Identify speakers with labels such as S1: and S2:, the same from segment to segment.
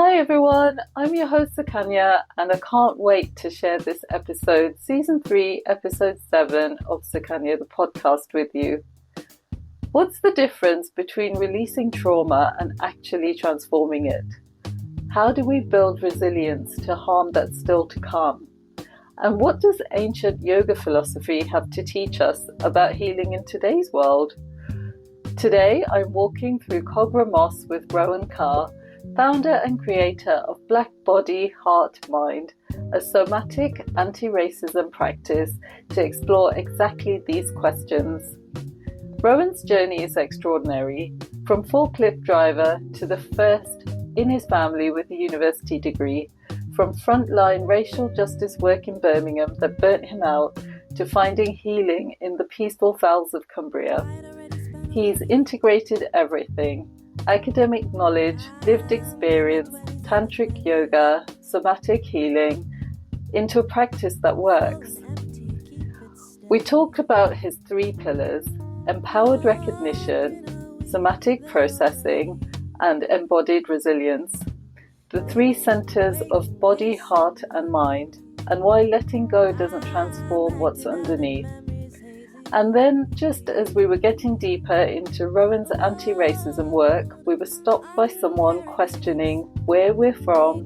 S1: Hi everyone, I'm your host Sukanya and I can't wait to share this episode, Season 3, Episode 7 of Sukanya the podcast with you. What's the difference between releasing trauma and actually transforming it? How do we build resilience to harm that's still to come? And what does ancient yoga philosophy have to teach us about healing in today's world? Today I'm walking through Cogra Moss with Rowan Carr, founder and creator of Black Body, Heart, Mind, a somatic anti-racism practice to explore exactly these questions. Rowan's journey is extraordinary, from forklift driver to the first in his family with a university degree, from frontline racial justice work in Birmingham that burnt him out to finding healing in the peaceful vales of Cumbria. He's integrated everything: academic knowledge, lived experience, tantric yoga, somatic healing, into a practice that works. We talked about his 3 pillars: empowered recognition, somatic processing, and embodied resilience. The 3 centers of body, heart, and mind, and why letting go doesn't transform what's underneath. And then, just as we were getting deeper into Rowan's anti-racism work, we were stopped by someone questioning where we're from,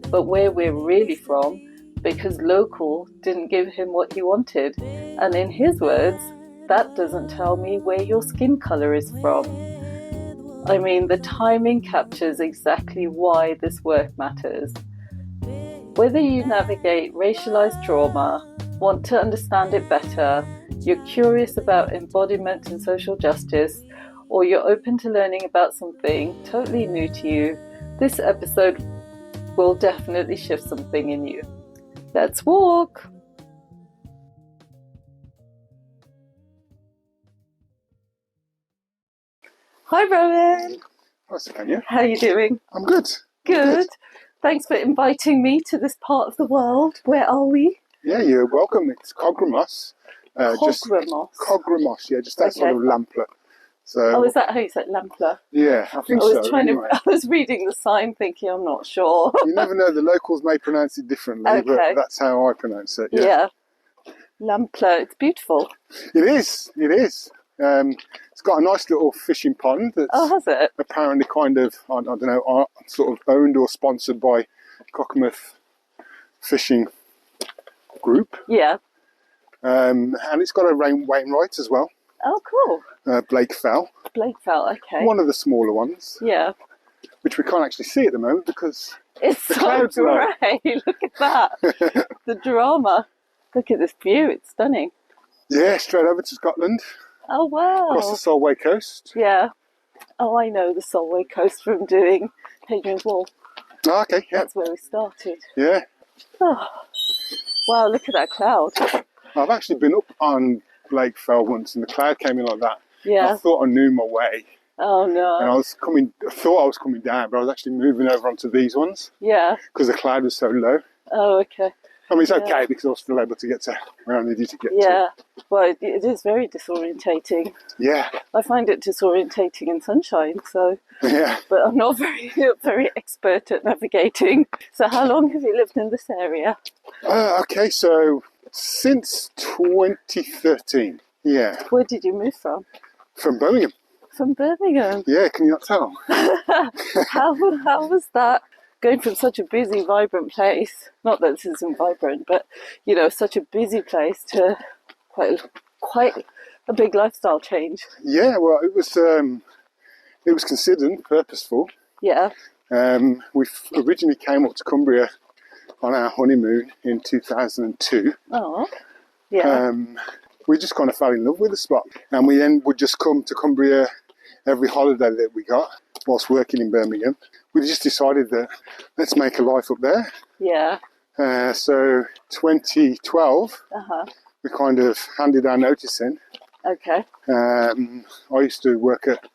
S1: but where we're really from, because local didn't give him what he wanted. And in his words, that doesn't tell me where your skin color is from. I mean, the timing captures exactly why this work matters. Whether you navigate racialized trauma, want to understand it better, you're curious about embodiment and social justice, or you're open to learning about something totally new to you, this episode will definitely shift something in you. Let's walk! Hi Rowan!
S2: Hi Sukanya.
S1: How are you doing?
S2: I'm good.
S1: Good. Thanks for inviting me to this part of the world. Where are we?
S2: Yeah, you're welcome. It's Cogra Moss.
S1: Cogra Moss.
S2: Cogra Moss, yeah, just outside of Lamplugh. So,
S1: oh, is that how you said Lamplugh?
S2: Yeah, I think so. Anyway.
S1: I was reading the sign thinking, I'm not sure.
S2: You never know, the locals may pronounce it differently, but that's how I pronounce it.
S1: Yeah. Lamplugh, it's beautiful.
S2: It is. It's got a nice little fishing pond that's
S1: has it?
S2: apparently kind of, I don't know, sort of owned or sponsored by Cockermouth Fishing Group.
S1: Yeah.
S2: And it's got a Wainwright as well.
S1: Oh, cool.
S2: Blake Fell,
S1: okay.
S2: one of the smaller ones.
S1: Yeah.
S2: Which we can't actually see at the moment because
S1: it's
S2: the
S1: so
S2: clouds
S1: grey. Look at that. The drama. Look at this view. It's stunning.
S2: Yeah, straight over to Scotland.
S1: Oh, wow.
S2: Across the Solway coast.
S1: Yeah. Oh, I know the Solway coast from doing Hadrian's Wall.
S2: Oh, okay, yeah.
S1: That's where we started.
S2: Yeah.
S1: Oh. Wow, look at that cloud.
S2: I've actually been up on Blake Fell once and the cloud came in like that.
S1: Yeah.
S2: I thought I knew my way.
S1: Oh, no.
S2: And I thought I was coming down, but I was actually moving over onto these ones.
S1: Yeah.
S2: Because the cloud was so low.
S1: Oh, okay.
S2: I mean, it's okay because I was still able to get to where I needed to get to.
S1: Yeah, well, it is very disorientating.
S2: Yeah.
S1: I find it disorientating in sunshine, so.
S2: Yeah.
S1: But I'm not very expert at navigating. So how long have you lived in this area?
S2: Okay, so since 2013. Yeah.
S1: Where did you move from?
S2: From Birmingham.
S1: From Birmingham?
S2: Yeah, can you not tell?
S1: How was that? Going from such a busy, vibrant place, not that this isn't vibrant, but, you know, such a busy place to quite a big lifestyle change.
S2: Yeah, well, it was considered purposeful.
S1: Yeah.
S2: We originally came up to Cumbria on our honeymoon in 2002.
S1: Oh, yeah.
S2: We just kind of fell in love with the spot. And we then would just come to Cumbria every holiday that we got whilst working in Birmingham. We just decided that let's make a life up there.
S1: Yeah.
S2: So 2012, we kind of handed our notice in.
S1: Okay.
S2: I used to work at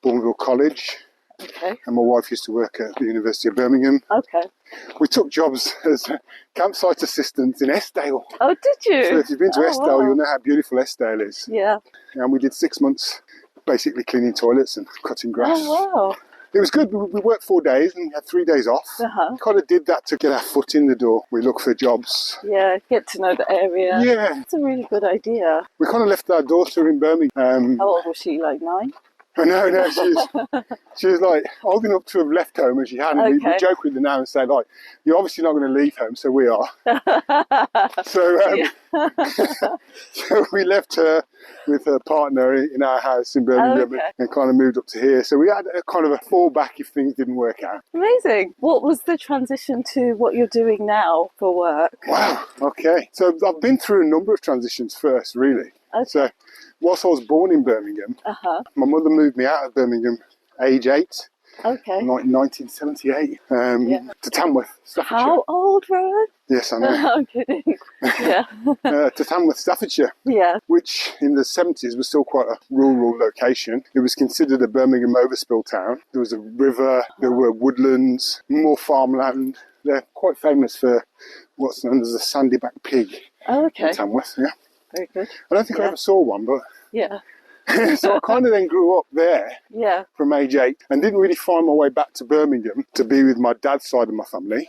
S2: Bourneville College.
S1: Okay.
S2: And my wife used to work at the University of Birmingham.
S1: Okay.
S2: We took jobs as campsite assistants in Eskdale.
S1: Oh, did you?
S2: So if you've been to Eskdale,
S1: wow.
S2: you'll know how beautiful Eskdale is.
S1: Yeah.
S2: And we did 6 months basically cleaning toilets and cutting grass.
S1: Oh, wow.
S2: It was good. We worked 4 days and had 3 days off.
S1: Uh-huh.
S2: Kind of did that to get our foot in the door. We looked for jobs.
S1: Yeah, get to know the area.
S2: Yeah.
S1: That's a really good idea.
S2: We kind of left our daughter in Birmingham.
S1: How old was she, like 9?
S2: No, she was like old enough to have left home, and she hadn't.
S1: Okay.
S2: We joke with her now and say, like, you're obviously not going to leave home, so we are. So, so we left her with her partner in our house in Birmingham and kind of moved up to here. So we had a kind of a fallback if things didn't work out.
S1: Amazing. What was the transition to what you're doing now for work?
S2: Wow, okay. So I've been through a number of transitions first, really.
S1: Okay.
S2: So whilst I was born in Birmingham, my mother moved me out of Birmingham age 8.
S1: Okay.
S2: Like 1978 to Tamworth, Staffordshire.
S1: How old, Rowan?
S2: Yes, I know.
S1: I'm kidding. Yeah.
S2: To Tamworth, Staffordshire.
S1: Yeah.
S2: Which in the 70s was still quite a rural location. It was considered a Birmingham overspill town. There was a river, there were woodlands, more farmland. They're quite famous for what's known as the sandy-back pig in Tamworth. Yeah.
S1: Very good.
S2: I don't think I ever saw one, but...
S1: Yeah.
S2: So I kind of then grew up there from age 8 and didn't really find my way back to Birmingham to be with my dad's side of my family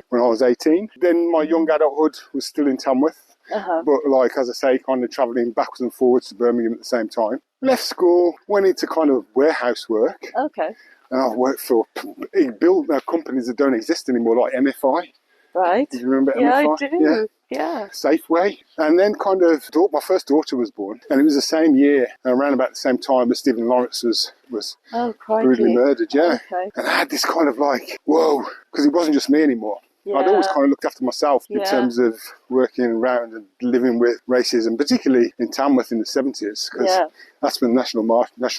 S2: when I was 18. Then my young adulthood was still in Tamworth, but like, as I say, kind of travelling backwards and forwards to Birmingham at the same time. Left school, went into kind of warehouse work.
S1: Okay.
S2: And I've worked for built companies that don't exist anymore, like MFI.
S1: Right.
S2: Do you remember MFI?
S1: Yeah, I do. Yeah.
S2: Safeway. And then kind of my first daughter was born, and it was the same year, around about the same time as Stephen Lawrence was brutally murdered. Yeah.
S1: Okay.
S2: And I had this kind of like, whoa, because it wasn't just me anymore. I'd always kind of looked after myself in terms of working around and living with racism, particularly in Tamworth in the 70s, because that's when National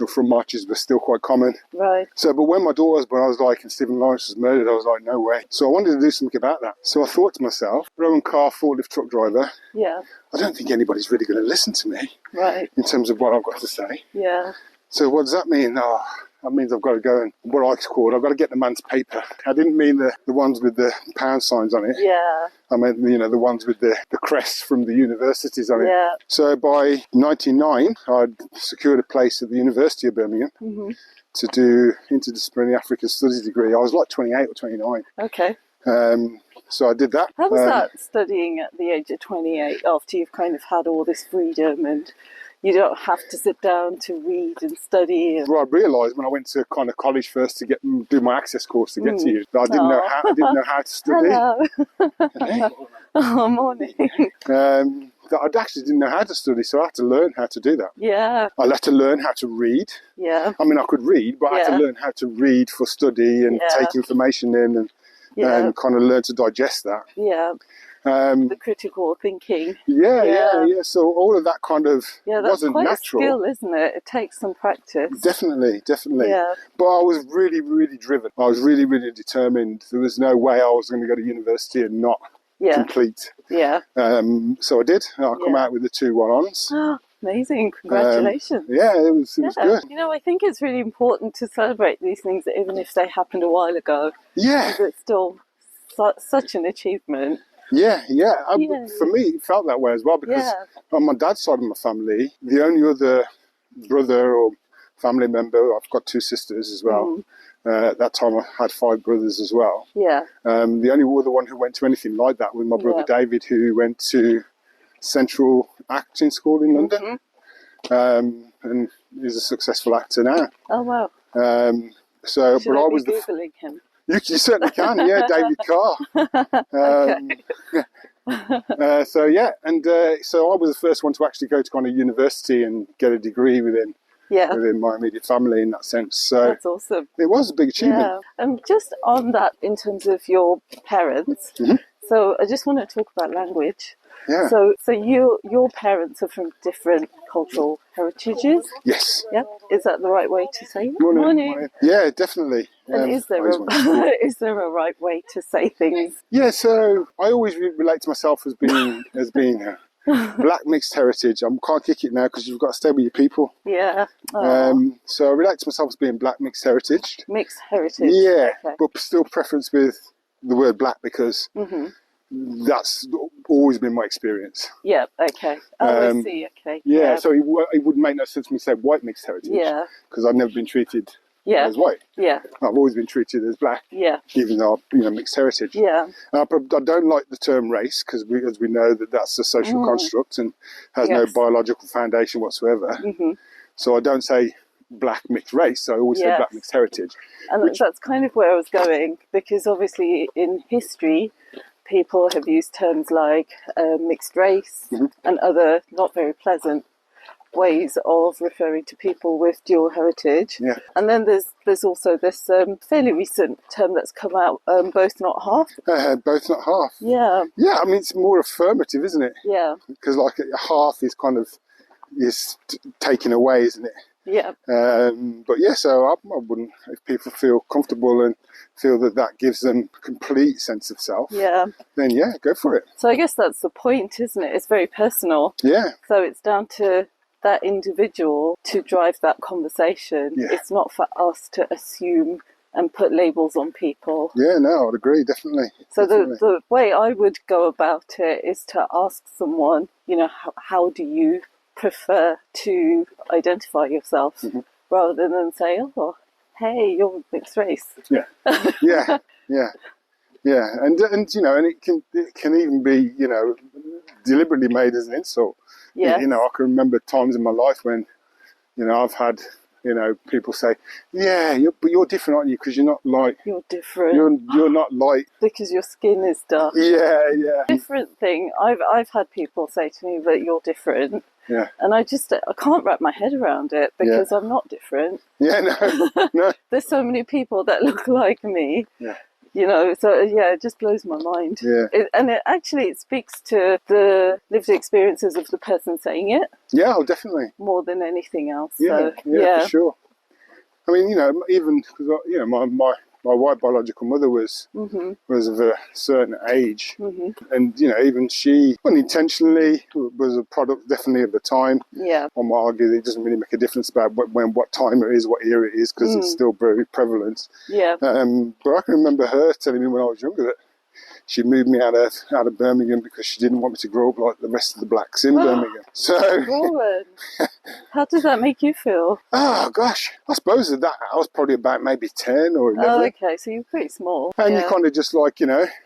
S2: Front marches were still quite common.
S1: Right.
S2: So, but when my daughter was born, I was like, and Stephen Lawrence was murdered, I was like, no way. So I wanted to do something about that. So I thought to myself, Rowan Carr, forklift truck driver.
S1: Yeah.
S2: I don't think anybody's really going to listen to me.
S1: Right.
S2: In terms of what I've got to say.
S1: Yeah.
S2: So what does that mean? That means I've got to go and, what I call, I've got to get the man's paper. I didn't mean the ones with the pound signs on it.
S1: Yeah.
S2: I meant, the ones with the crests from the universities on it.
S1: Yeah.
S2: So by 99, I'd secured a place at the University of Birmingham to do Interdisciplinary African Studies degree. I was like 28 or 29.
S1: Okay.
S2: So I did that.
S1: How was that, studying at the age of 28, after you've kind of had all this freedom and you don't have to sit down to read and study?
S2: Well, I realised when I went to kind of college first to do my access course to get to you, that I didn't know how to study.
S1: Hello. Oh, morning.
S2: That I actually didn't know how to study, so I had to learn how to do that.
S1: Yeah.
S2: I had to learn how to read.
S1: Yeah.
S2: I mean, I could read, but I had to learn how to read for study and take information in and kind of learn to digest that.
S1: Yeah. The critical thinking.
S2: Yeah. So all of that kind of wasn't
S1: quite
S2: natural.
S1: A skill, isn't it? It takes some practice.
S2: Definitely.
S1: Yeah.
S2: But I was really, really driven. I was really, really determined. There was no way I was going to go to university and not complete.
S1: Yeah.
S2: So I did. I come out with the 2 1-ons.
S1: Amazing. Congratulations.
S2: It was good.
S1: I think it's really important to celebrate these things, even if they happened a while ago.
S2: Yeah.
S1: Because it's still such an achievement.
S2: Yeah. For me, it felt that way as well, because on my dad's side of my family, the only other brother or family member, I've got 2 sisters as well. At that time, I had 5 brothers as well. Yeah. The only other one who went to anything like that was my brother David, who went to Central Acting School in London. And he's a successful actor now.
S1: Oh, wow.
S2: Should
S1: I was Googling him?
S2: You certainly can, David Carr. So I was the first one to actually go to kind of university and get a degree within my immediate family in that sense. So
S1: that's awesome.
S2: It was a big achievement.
S1: Yeah. Just on that, in terms of your parents, so I just want to talk about language. Yeah. So your parents are from different cultural heritages?
S2: Yes.
S1: Yeah. Is that the right way to say it?
S2: Morning. Yeah, definitely.
S1: And is there a right way to say things?
S2: Yeah, so I always relate to myself as being black mixed heritage. I can't kick it now because you've got to stay with your people. Yeah. So I relate to myself as being black mixed heritage.
S1: Mixed heritage.
S2: Yeah, but still preference with the word black because that's always been my experience.
S1: Yeah, okay. I see, okay.
S2: Yeah, so it wouldn't make no sense for me to say white mixed heritage. Yeah. Because I've never been treated as white.
S1: Yeah.
S2: I've always been treated as black, even though I'm mixed heritage.
S1: Yeah.
S2: I don't like the term race because we know that that's a social construct and has no biological foundation whatsoever. Mm-hmm. So I don't say black mixed race. I always say black mixed heritage.
S1: And that's kind of where I was going, because obviously in history, people have used terms like mixed race and other not very pleasant ways of referring to people with dual heritage.
S2: Yeah.
S1: And then there's also this fairly recent term that's come out, both not half.
S2: Both not half.
S1: Yeah.
S2: Yeah, I mean, it's more affirmative, isn't it?
S1: Yeah.
S2: Because like half is kind of taken away, isn't it?
S1: Yeah.
S2: But yeah, so I wouldn't, if people feel comfortable and feel that gives them a complete sense of self, then go for it.
S1: So I guess that's the point, isn't it? It's very personal.
S2: Yeah.
S1: So it's down to that individual to drive that conversation.
S2: Yeah.
S1: It's not for us to assume and put labels on people.
S2: Yeah, no, I'd agree, definitely.
S1: So
S2: definitely.
S1: the way I would go about it is to ask someone, how do you prefer to identify yourself, rather than say, oh, hey, you're mixed race.
S2: Yeah. Yeah. Yeah. Yeah. And it can even be, deliberately made as an insult. Yeah. I can remember times in my life when, I've had, people say, but you're different, aren't you? Because you're not light.
S1: You're different.
S2: You're not light.
S1: Because your skin is dark.
S2: Yeah, yeah.
S1: Different thing. I've had people say to me that you're different.
S2: Yeah.
S1: And I can't wrap my head around it, because I'm not different.
S2: Yeah, no.
S1: There's so many people that look like me.
S2: Yeah.
S1: So it just blows my mind.
S2: Yeah.
S1: It speaks to the lived experiences of the person saying it.
S2: Yeah, definitely.
S1: More than anything else.
S2: Yeah, for sure. I mean, even because my white biological mother was of a certain age, and even she unintentionally was a product definitely of the time.
S1: Yeah,
S2: I might argue that it doesn't really make a difference about what time it is, what era it is, because it's still very prevalent.
S1: Yeah.
S2: But I can remember her telling me when I was younger that she moved me out of Birmingham because she didn't want me to grow up like the rest of the blacks in Birmingham. So,
S1: Rowan, how does that make you feel?
S2: Oh gosh, I suppose that I was probably about maybe 10 or 11.
S1: Oh, okay, so you're pretty small.
S2: And you kind of just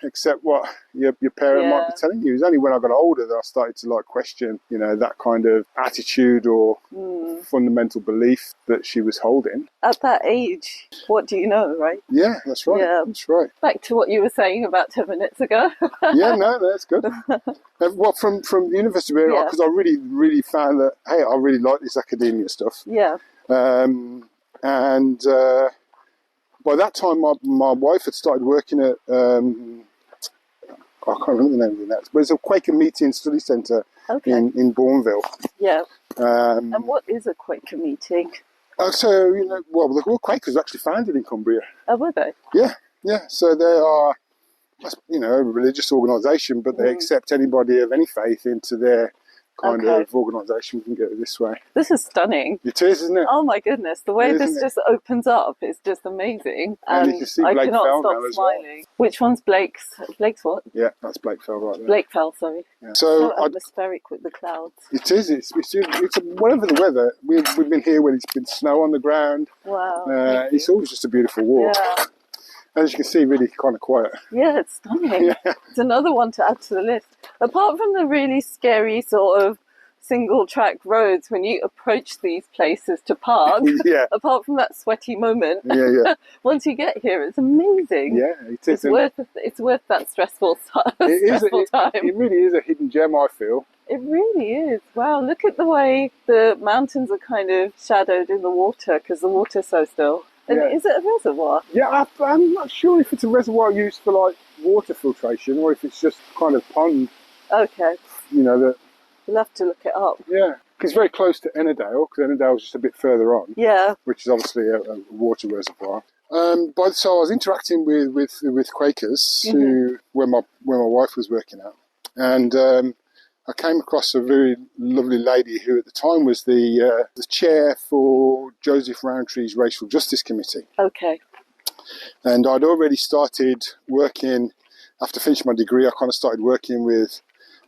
S2: accept what your parent might be telling you. It's only when I got older that I started to question, that kind of attitude or fundamental belief that she was holding.
S1: At that age, what do you know, right?
S2: Yeah, that's right.
S1: Yeah.
S2: That's right.
S1: Back to what you were saying about 10 minutes ago.
S2: Yeah, no, that's good. Well, from the university, because I really, really found that, hey, I really like this academia stuff.
S1: Yeah.
S2: And by that time, my wife had started working at, I can't remember the name of it, but it's a Quaker Meeting Study Centre in Bourneville.
S1: Yeah.
S2: And
S1: what is a Quaker meeting?
S2: So, the Quakers were actually founded in Cumbria.
S1: Oh, were they?
S2: Yeah, yeah. So they are, a religious organisation, but they accept anybody of any faith into their kind of organisation. We can get it this way.
S1: This is stunning.
S2: It is, isn't it?
S1: Oh my goodness, the way this just opens up is just amazing.
S2: And you can see
S1: I
S2: Blake
S1: cannot
S2: Fell
S1: stop
S2: now as
S1: smiling.
S2: well.
S1: Which one's Blake's? Blake's what?
S2: Yeah, that's Blake Fell right there.
S1: Blake Fell, sorry.
S2: Yeah.
S1: So atmospheric with the clouds.
S2: It is. It's whatever the weather. We've been here when it's been snow on the ground.
S1: Wow.
S2: It's always just a beautiful walk.
S1: Yeah.
S2: As you can see, really kind of quiet.
S1: Yeah, it's stunning.
S2: Yeah.
S1: It's another one to add to the list. Apart from the really scary sort of single track roads when you approach these places to park, apart from that sweaty moment, once you get here, it's amazing.
S2: Yeah, it is.
S1: It's worth that stressful time.
S2: It really is a hidden gem, I feel.
S1: It really is. Wow, look at the way the mountains are kind of shadowed in the water because the water's so still. And is it a reservoir? Yeah,
S2: I'm not sure if it's a reservoir used for water filtration or if it's just kind of pond.
S1: Okay.
S2: That.
S1: We'll have to look it up.
S2: Yeah, because it's very close to Ennerdale, because Ennerdale's just a bit further on.
S1: Yeah. Which
S2: is obviously a water reservoir. So I was interacting with Quakers where my wife was working at, and I came across a very lovely lady who at the time was the chair for Joseph Rowntree's Racial Justice Committee.
S1: Okay.
S2: And I'd already started working, after finishing my degree, I kind of started working with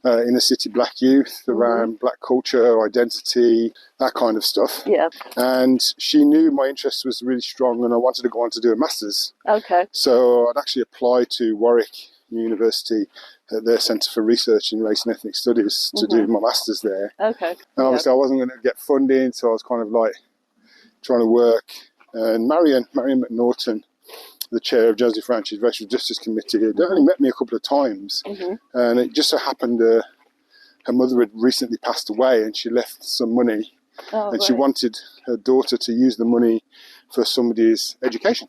S2: inner city black youth, around black culture, identity, that kind of stuff.
S1: Yeah.
S2: And she knew my interest was really strong and I wanted to go on to do a master's.
S1: Okay.
S2: So I'd actually applied to Warwick University at their Centre for Research in Race and Ethnic Studies to do my master's there.
S1: Okay.
S2: And obviously I wasn't going to get funding, so I was kind of like trying to work. And Marion McNaughton, the chair of Jersey Franchi's Racial Justice Committee, had only met me a couple of times. And it just so happened her mother had recently passed away and she left some money. And she wanted her daughter to use the money for somebody's education.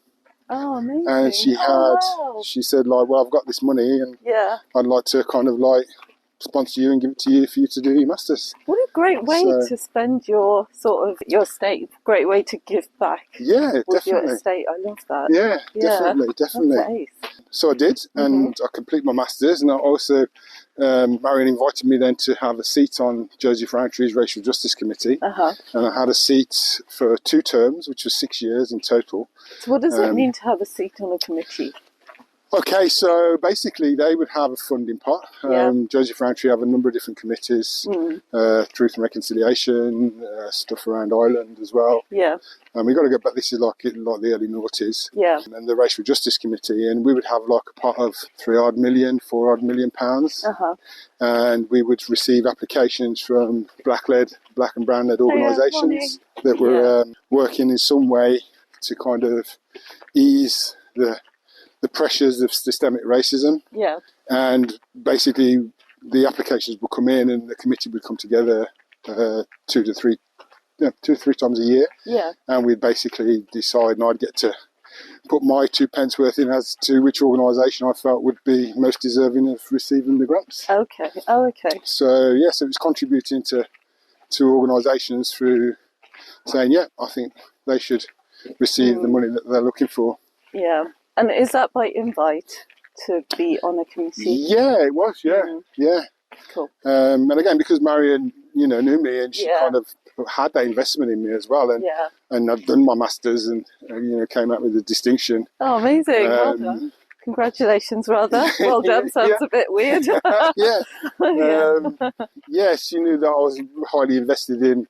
S1: Oh, amazing.
S2: And she said, like, well, I've got this money and I'd like to kind of like sponsor you and give it to you for you to do your master's. What
S1: a great way to spend your your estate. Great way to give back.
S2: Yeah,
S1: with
S2: definitely.
S1: Your estate. I love that.
S2: Yeah, definitely.
S1: That's nice.
S2: So I did, and I completed my master's, and I also, Marion invited me then to have a seat on Jersey Franchi's Racial Justice Committee, and I had a seat for 2 terms, which was 6 years in total.
S1: So what does it mean to have a seat on a committee?
S2: Okay, so basically they would have a funding pot. Jersey Franchi have a number of different committees, Truth and Reconciliation, stuff around Ireland as well.
S1: Yeah.
S2: And we got to go back, this is like the early noughties.
S1: Yeah.
S2: And the Racial Justice Committee, and we would have like a pot of 4 odd million pounds. And we would receive applications from black and brown-led organisations that were working in some way to kind of ease the pressures of systemic racism.
S1: Yeah.
S2: And basically the applications would come in and the committee would come together 2 to 3 times a year.
S1: Yeah. And
S2: we'd basically decide, and I'd get to put my 2 pence worth in as to which organisation I felt would be most deserving of receiving the grants.
S1: Okay. Oh, okay.
S2: So yes, it was contributing to organisations through saying, yeah, I think they should receive the money that they're looking for.
S1: Yeah. And is that by invite to be on a committee?
S2: Yeah, it was, yeah.
S1: Cool.
S2: And again, because Marion, knew me and she kind of had that investment in me as well. And I'd done my master's and, came out with a distinction.
S1: Oh, amazing. Well done. Congratulations, rather. Well done. Sounds a bit weird.
S2: She knew that I was highly invested in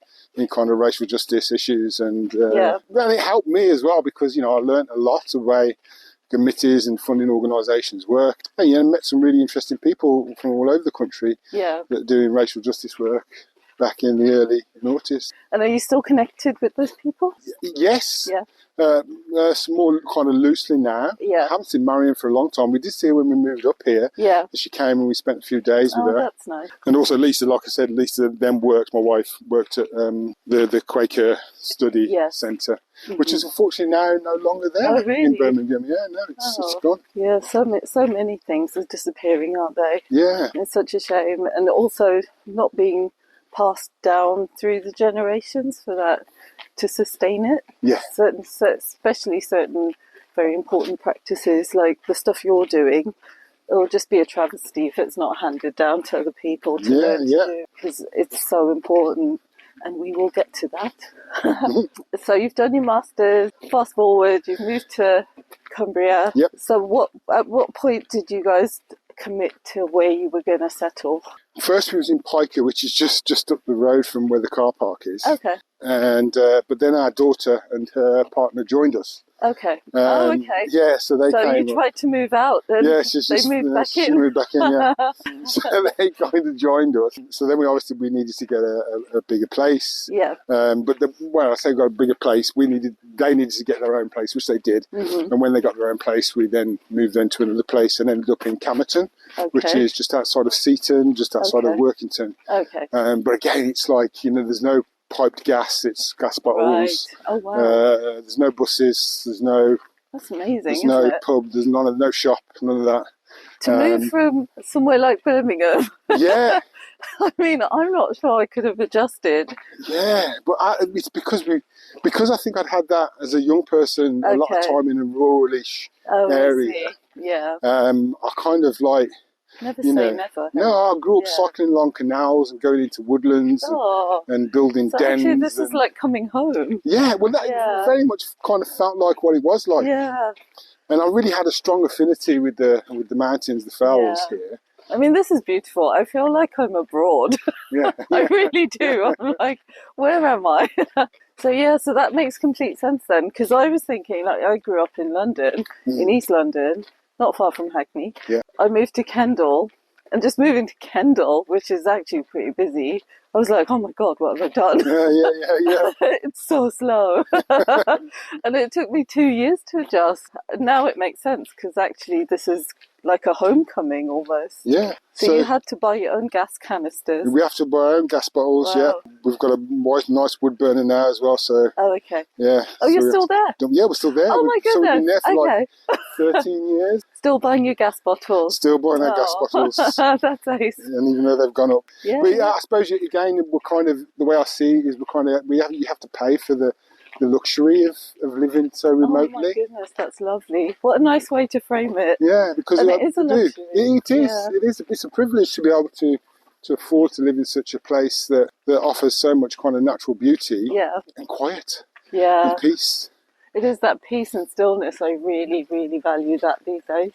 S2: kind of racial justice issues. And it helped me as well because, I learned a lot of way committees and funding organisations work. And met some really interesting people from all over the country that are doing racial justice work back in the early noughties.
S1: And are you still connected with those people?
S2: Yes. Yeah. More kind of loosely now.
S1: Yeah.
S2: I haven't seen Marion for a long time. We did see her when we moved up here.
S1: Yeah.
S2: She came and we spent a few days with her.
S1: Oh, that's nice.
S2: And also Lisa, like I said, Lisa then worked, my wife worked at the Quaker Study Centre, which is unfortunately now no longer there in Birmingham. Yeah, no, it's gone.
S1: Yeah, so many things are disappearing, aren't they?
S2: Yeah.
S1: It's such a shame. And also not being passed down through the generations for that to sustain it.
S2: Yeah.
S1: Especially certain very important practices like the stuff you're doing. It'll just be a travesty if it's not handed down to other people to learn to do, because it's so important, and we will get to that. So you've done your master's, fast forward, you've moved to Cumbria.
S2: Yep.
S1: So at what point did you guys commit to where you were going to settle?
S2: First we was in Piker, which is just up the road from where the car park is.
S1: Okay.
S2: And but then our daughter and her partner joined us.
S1: Okay. Okay.
S2: Yeah, so they came.
S1: So you tried to move out, and they moved back in.
S2: She moved back in, yeah. So they kind of joined us. So then we needed to get a bigger place.
S1: Yeah.
S2: But I say got a bigger place. They needed to get their own place, which they did. Mm-hmm. And when they got their own place, we then moved them to another place and ended up in Camerton, which is just outside of Seaton, just outside of Workington.
S1: Okay.
S2: But again, it's like, there's no piped gas, it's gas bottles.
S1: Right. Oh, wow.
S2: There's no buses, there's no...
S1: That's amazing,
S2: There's no pub, there's no shop, none of that.
S1: To move from somewhere like Birmingham.
S2: Yeah.
S1: I mean, I'm not sure I could have adjusted.
S2: Yeah, but it's because I think I'd had that as a young person, a lot of time in a ruralish area.
S1: I see. Yeah.
S2: I kind of like...
S1: Never say never.
S2: No, I grew up cycling along canals and going into woodlands and building dens.
S1: Actually, this is like coming home.
S2: Yeah, well, that very much kind of felt like what it was like.
S1: Yeah.
S2: And I really had a strong affinity with the mountains, the fells here.
S1: I mean, this is beautiful. I feel like I'm abroad.
S2: Yeah.
S1: I really do. I'm like, where am I? So that makes complete sense then, because I was thinking, like, I grew up in London, in East London, not far from Hackney.
S2: Yeah.
S1: I moved to Kendal, and just moving to Kendal, which is actually pretty busy, I was like, oh my God, what have I done?
S2: Yeah.
S1: It's so slow. And it took me 2 years to adjust. Now it makes sense, because actually this is like a homecoming almost.
S2: Yeah.
S1: So you had to buy your own gas canisters.
S2: We have to buy our own gas bottles,
S1: Wow.
S2: yeah. We've got a nice wood burner now as well, so...
S1: Oh, okay.
S2: Yeah.
S1: Oh, you're still there?
S2: Yeah, we're still there.
S1: Oh, my goodness.
S2: So we've been there for like 13 years.
S1: Still buying your gas bottles?
S2: Still buying our gas bottles.
S1: That's ace.
S2: And even though they've gone up.
S1: Yeah.
S2: But I suppose, again, we're kind of... The way I see it is you have to pay for the luxury of living so remotely.
S1: Oh my goodness, that's lovely. What a nice way to frame it.
S2: Yeah, because
S1: it is a luxury.
S2: It is. Yeah. It is. It's a privilege to be able to afford to live in such a place that offers so much kind of natural beauty and quiet and peace.
S1: It is that peace and stillness. I really, really value that these days.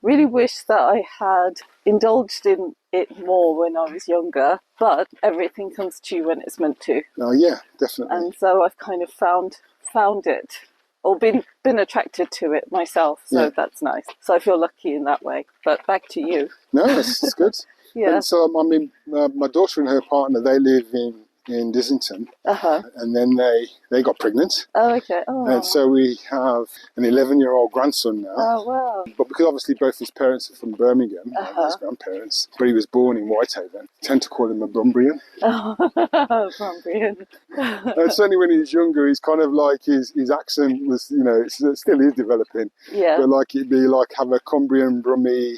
S1: Really wish that I had indulged in it more when I was younger, but everything comes to you when it's meant to.
S2: Oh yeah, definitely.
S1: And so I've kind of found it, or been attracted to it myself. So that's nice. So I feel lucky in that way. But back to you.
S2: No, it's good.
S1: Yeah.
S2: And so I mean, my daughter and her partner, they live in Dislington, and then they got pregnant.
S1: Oh, okay. Oh.
S2: And so we have an 11-year-old grandson now.
S1: Oh, wow.
S2: But because obviously both his parents are from Birmingham, his grandparents, but he was born in Whitehaven, I tend to call him a Brumbrian.
S1: Oh, Brumbrian.
S2: And certainly when he was younger, he's kind of like his accent was, it still is developing.
S1: Yeah.
S2: But like it'd be like have a Cumbrian, Brummy,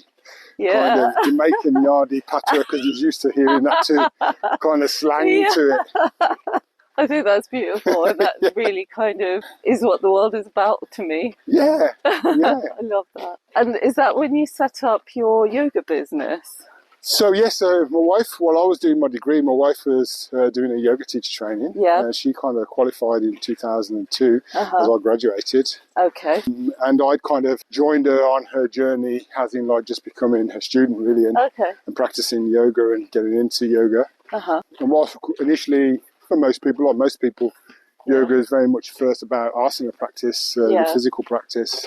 S2: kind of Jamaican Yardi patois, because he's used to hearing that too, kind of slang to it.
S1: I think that's beautiful, and that really kind of is what the world is about to me.
S2: Yeah.
S1: I love that. And is that when you set up your yoga business?
S2: So my wife, while I was doing my degree, my wife was doing a yoga teacher training.
S1: Yeah.
S2: She kind of qualified in 2002 as I graduated.
S1: Okay.
S2: And I'd kind of joined her on her journey, as in like just becoming her student really, and practicing yoga and getting into yoga. And whilst initially, for most people, yoga is very much first about asana practice, the physical practice.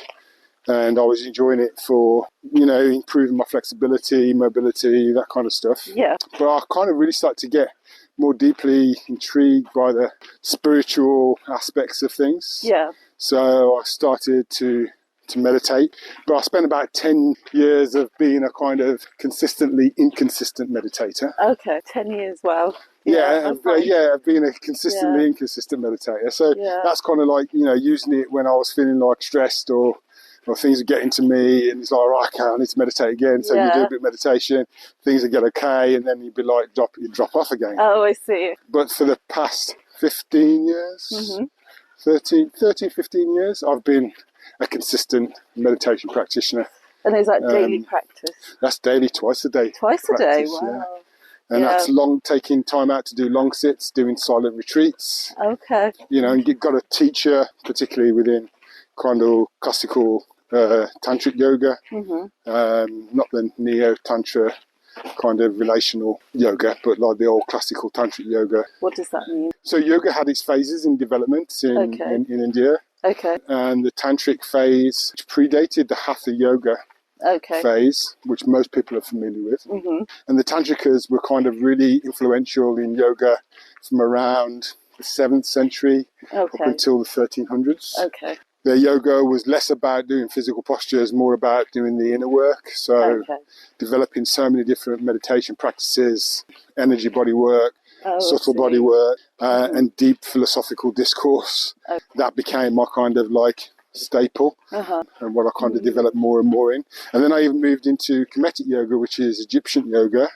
S2: And I was enjoying it for, improving my flexibility, mobility, that kind of stuff.
S1: Yeah.
S2: But I kind of really started to get more deeply intrigued by the spiritual aspects of things.
S1: Yeah.
S2: So I started to meditate. But I spent about 10 years of being a kind of consistently inconsistent meditator.
S1: Okay, 10 years, wow.
S2: Of being a consistently inconsistent meditator. So that's kind of like, using it when I was feeling like stressed or things are getting to me, and it's like, right, okay, I need to meditate again. So you do a bit of meditation, things will get okay, and then you'd be like, you drop off again.
S1: Oh, I see.
S2: But for the past 15 years, 13, 15 years, I've been a consistent meditation practitioner.
S1: And is that daily practice?
S2: That's daily, twice a day.
S1: Twice a day, wow.
S2: Yeah. And that's taking time out to do long sits, doing silent retreats.
S1: Okay.
S2: And you've got a teacher, particularly within kind of classical tantric yoga, not the neo-tantra kind of relational yoga, but like the old classical tantric yoga.
S1: What does that mean?
S2: So yoga had its phases in development in India.
S1: Okay.
S2: And the tantric phase predated the hatha yoga phase, which most people are familiar with. And the tantrikas were kind of really influential in yoga from around the 7th century up until the 1300s. Okay. Their yoga was less about doing physical postures, more about doing the inner work. So developing so many different meditation practices, energy body work, subtle body work, and deep philosophical discourse. That became my kind of like staple and what I kind of developed more and more in. And then I even moved into Kemetic yoga, which is Egyptian yoga,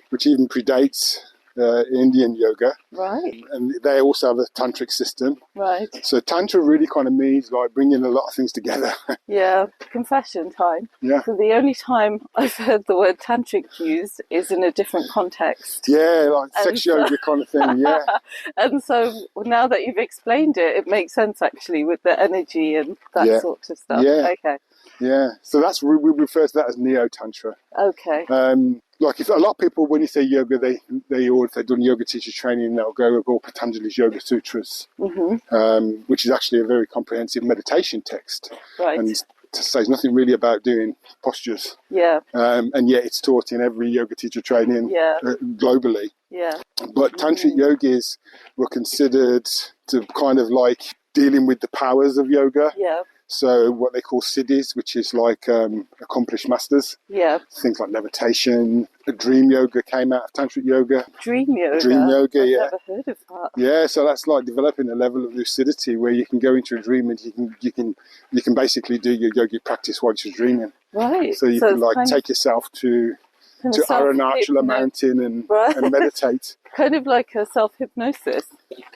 S2: which even predates Indian yoga.
S1: Right.
S2: And they also have a tantric system.
S1: Right.
S2: So tantra really kind of means like bringing a lot of things together.
S1: Yeah. Confession time.
S2: Yeah.
S1: So the only time I've heard the word tantric used is in a different context.
S2: Yeah, like sex yoga kind of thing, yeah.
S1: And so now that you've explained it, it makes sense actually with the energy and that sort of stuff.
S2: Yeah.
S1: Okay.
S2: Yeah. So we refer to that as neo-tantra.
S1: Okay.
S2: Like if a lot of people, when you say yoga, or if they've done yoga teacher training, they'll go Patanjali's Yoga Sutras, which is actually a very comprehensive meditation text.
S1: Right.
S2: And says nothing really about doing postures.
S1: Yeah.
S2: And yet it's taught in every yoga teacher training globally.
S1: Yeah.
S2: But tantric yogis were considered to kind of like dealing with the powers of yoga.
S1: Yeah.
S2: So what they call siddhis, which is like accomplished masters.
S1: Yeah.
S2: Things like levitation. Dream yoga came out of tantric yoga.
S1: Dream yoga?
S2: Dream yoga,
S1: I've
S2: yeah.
S1: never heard of that.
S2: Yeah, so that's like developing a level of lucidity where you can go into a dream and you can basically do your yogic practice while you're dreaming.
S1: Right.
S2: So you can like take yourself to Arunachala mountain and meditate.
S1: Kind of like a self-hypnosis.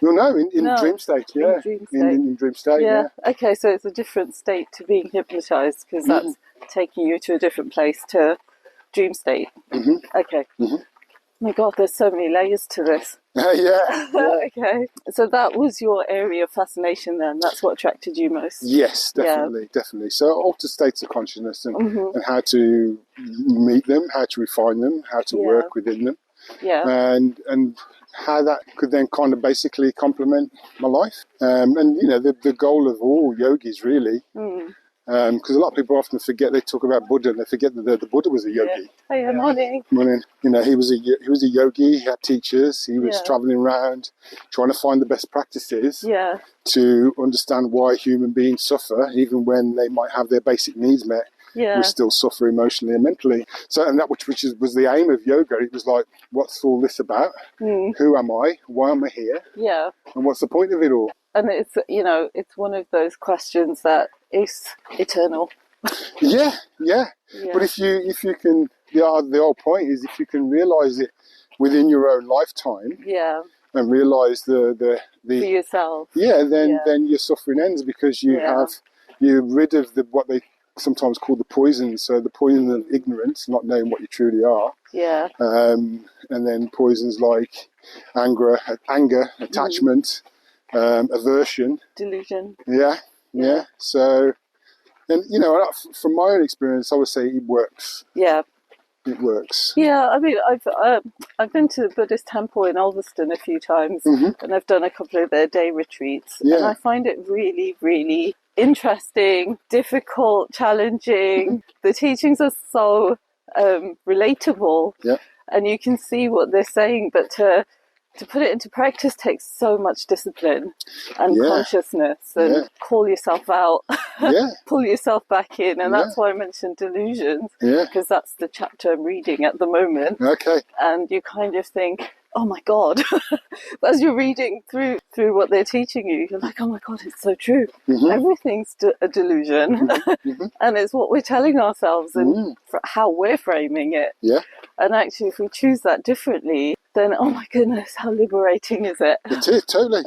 S2: No, in dream state, yeah. In dream state, yeah.
S1: Okay, so it's a different state to being hypnotized because that's taking you to a different place to dream state. Mm-hmm. Okay. Mm-hmm. Oh my God, there's so many layers to this.
S2: Yeah.
S1: Okay. So that was your area of fascination then? That's what attracted you most?
S2: Yes, definitely. So altered states of consciousness and how to meet them, how to refine them, how to work within them. Yeah. And how that could then kind of basically complement my life. And, you know, the goal of all yogis really, because a lot of people often forget, they talk about Buddha and they forget that the Buddha was a yogi.
S1: Hey, morning.
S2: Morning. You know, he was a yogi, he had teachers, he was travelling around trying to find the best practices to understand why human beings suffer, even when they might have their basic needs met. We still suffer emotionally and mentally. So, and that which was the aim of yoga. It was like, what's all this about? Who am I? Why am I here? Yeah. And what's the point of it all?
S1: And it's, you know, it's one of those questions that is eternal.
S2: Yeah. But if you can, the whole point is if you can realise it within your own lifetime. Yeah. And realise the for
S1: yourself.
S2: Yeah. Then your suffering ends because you're rid of what they sometimes called the poisons, so the poison of ignorance, not knowing what you truly are. Yeah. And then poisons like anger, attachment, aversion,
S1: delusion.
S2: Yeah. So, and you know, from my own experience, I would say it works. Yeah. It works.
S1: Yeah, I mean, I've been to the Buddhist temple in Ulverston a few times, and I've done a couple of their day retreats, and I find it really, really interesting, difficult, challenging. The teachings are so relatable, and you can see what they're saying, but to put it into practice takes so much discipline and consciousness and call yourself out, pull yourself back in. And that's why I mentioned delusions, because that's the chapter I'm reading at the moment. Okay. And you kind of think, oh my God, as you're reading through what they're teaching you, you're like, oh my God, it's so true. Everything's a delusion. And it's what we're telling ourselves and how we're framing it. Yeah. And actually, if we choose that differently, then, oh my goodness, how liberating is it?
S2: It is, totally.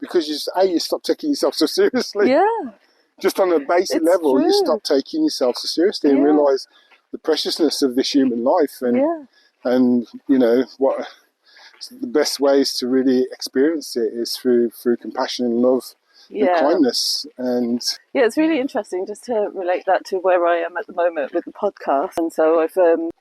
S2: Because you stop taking yourself so seriously. Yeah. Just on a basic level, you stop taking yourself so seriously and realise the preciousness of this human life and you know, what the best ways to really experience it is through compassion and love and kindness. And
S1: it's really interesting just to relate that to where I am at the moment with the podcast. And so I've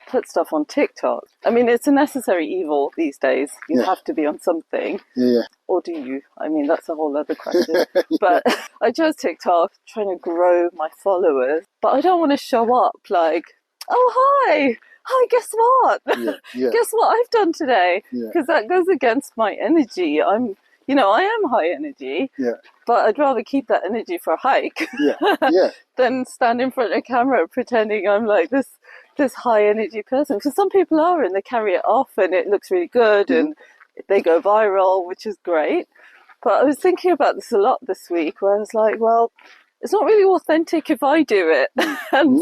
S1: put stuff on TikTok. I mean, it's a necessary evil these days. You have to be on something. Yeah. Or do you? I mean, that's a whole other question. But I chose TikTok trying to grow my followers. But I don't want to show up like, oh, hi, guess what? Guess what I've done today? Because that goes against my energy. I am high energy, but I'd rather keep that energy for a hike than stand in front of a camera pretending I'm like this high energy person. Because some people are, and they carry it off and it looks really good and they go viral, which is great. But I was thinking about this a lot this week where I was like, well, it's not really authentic if I do it. And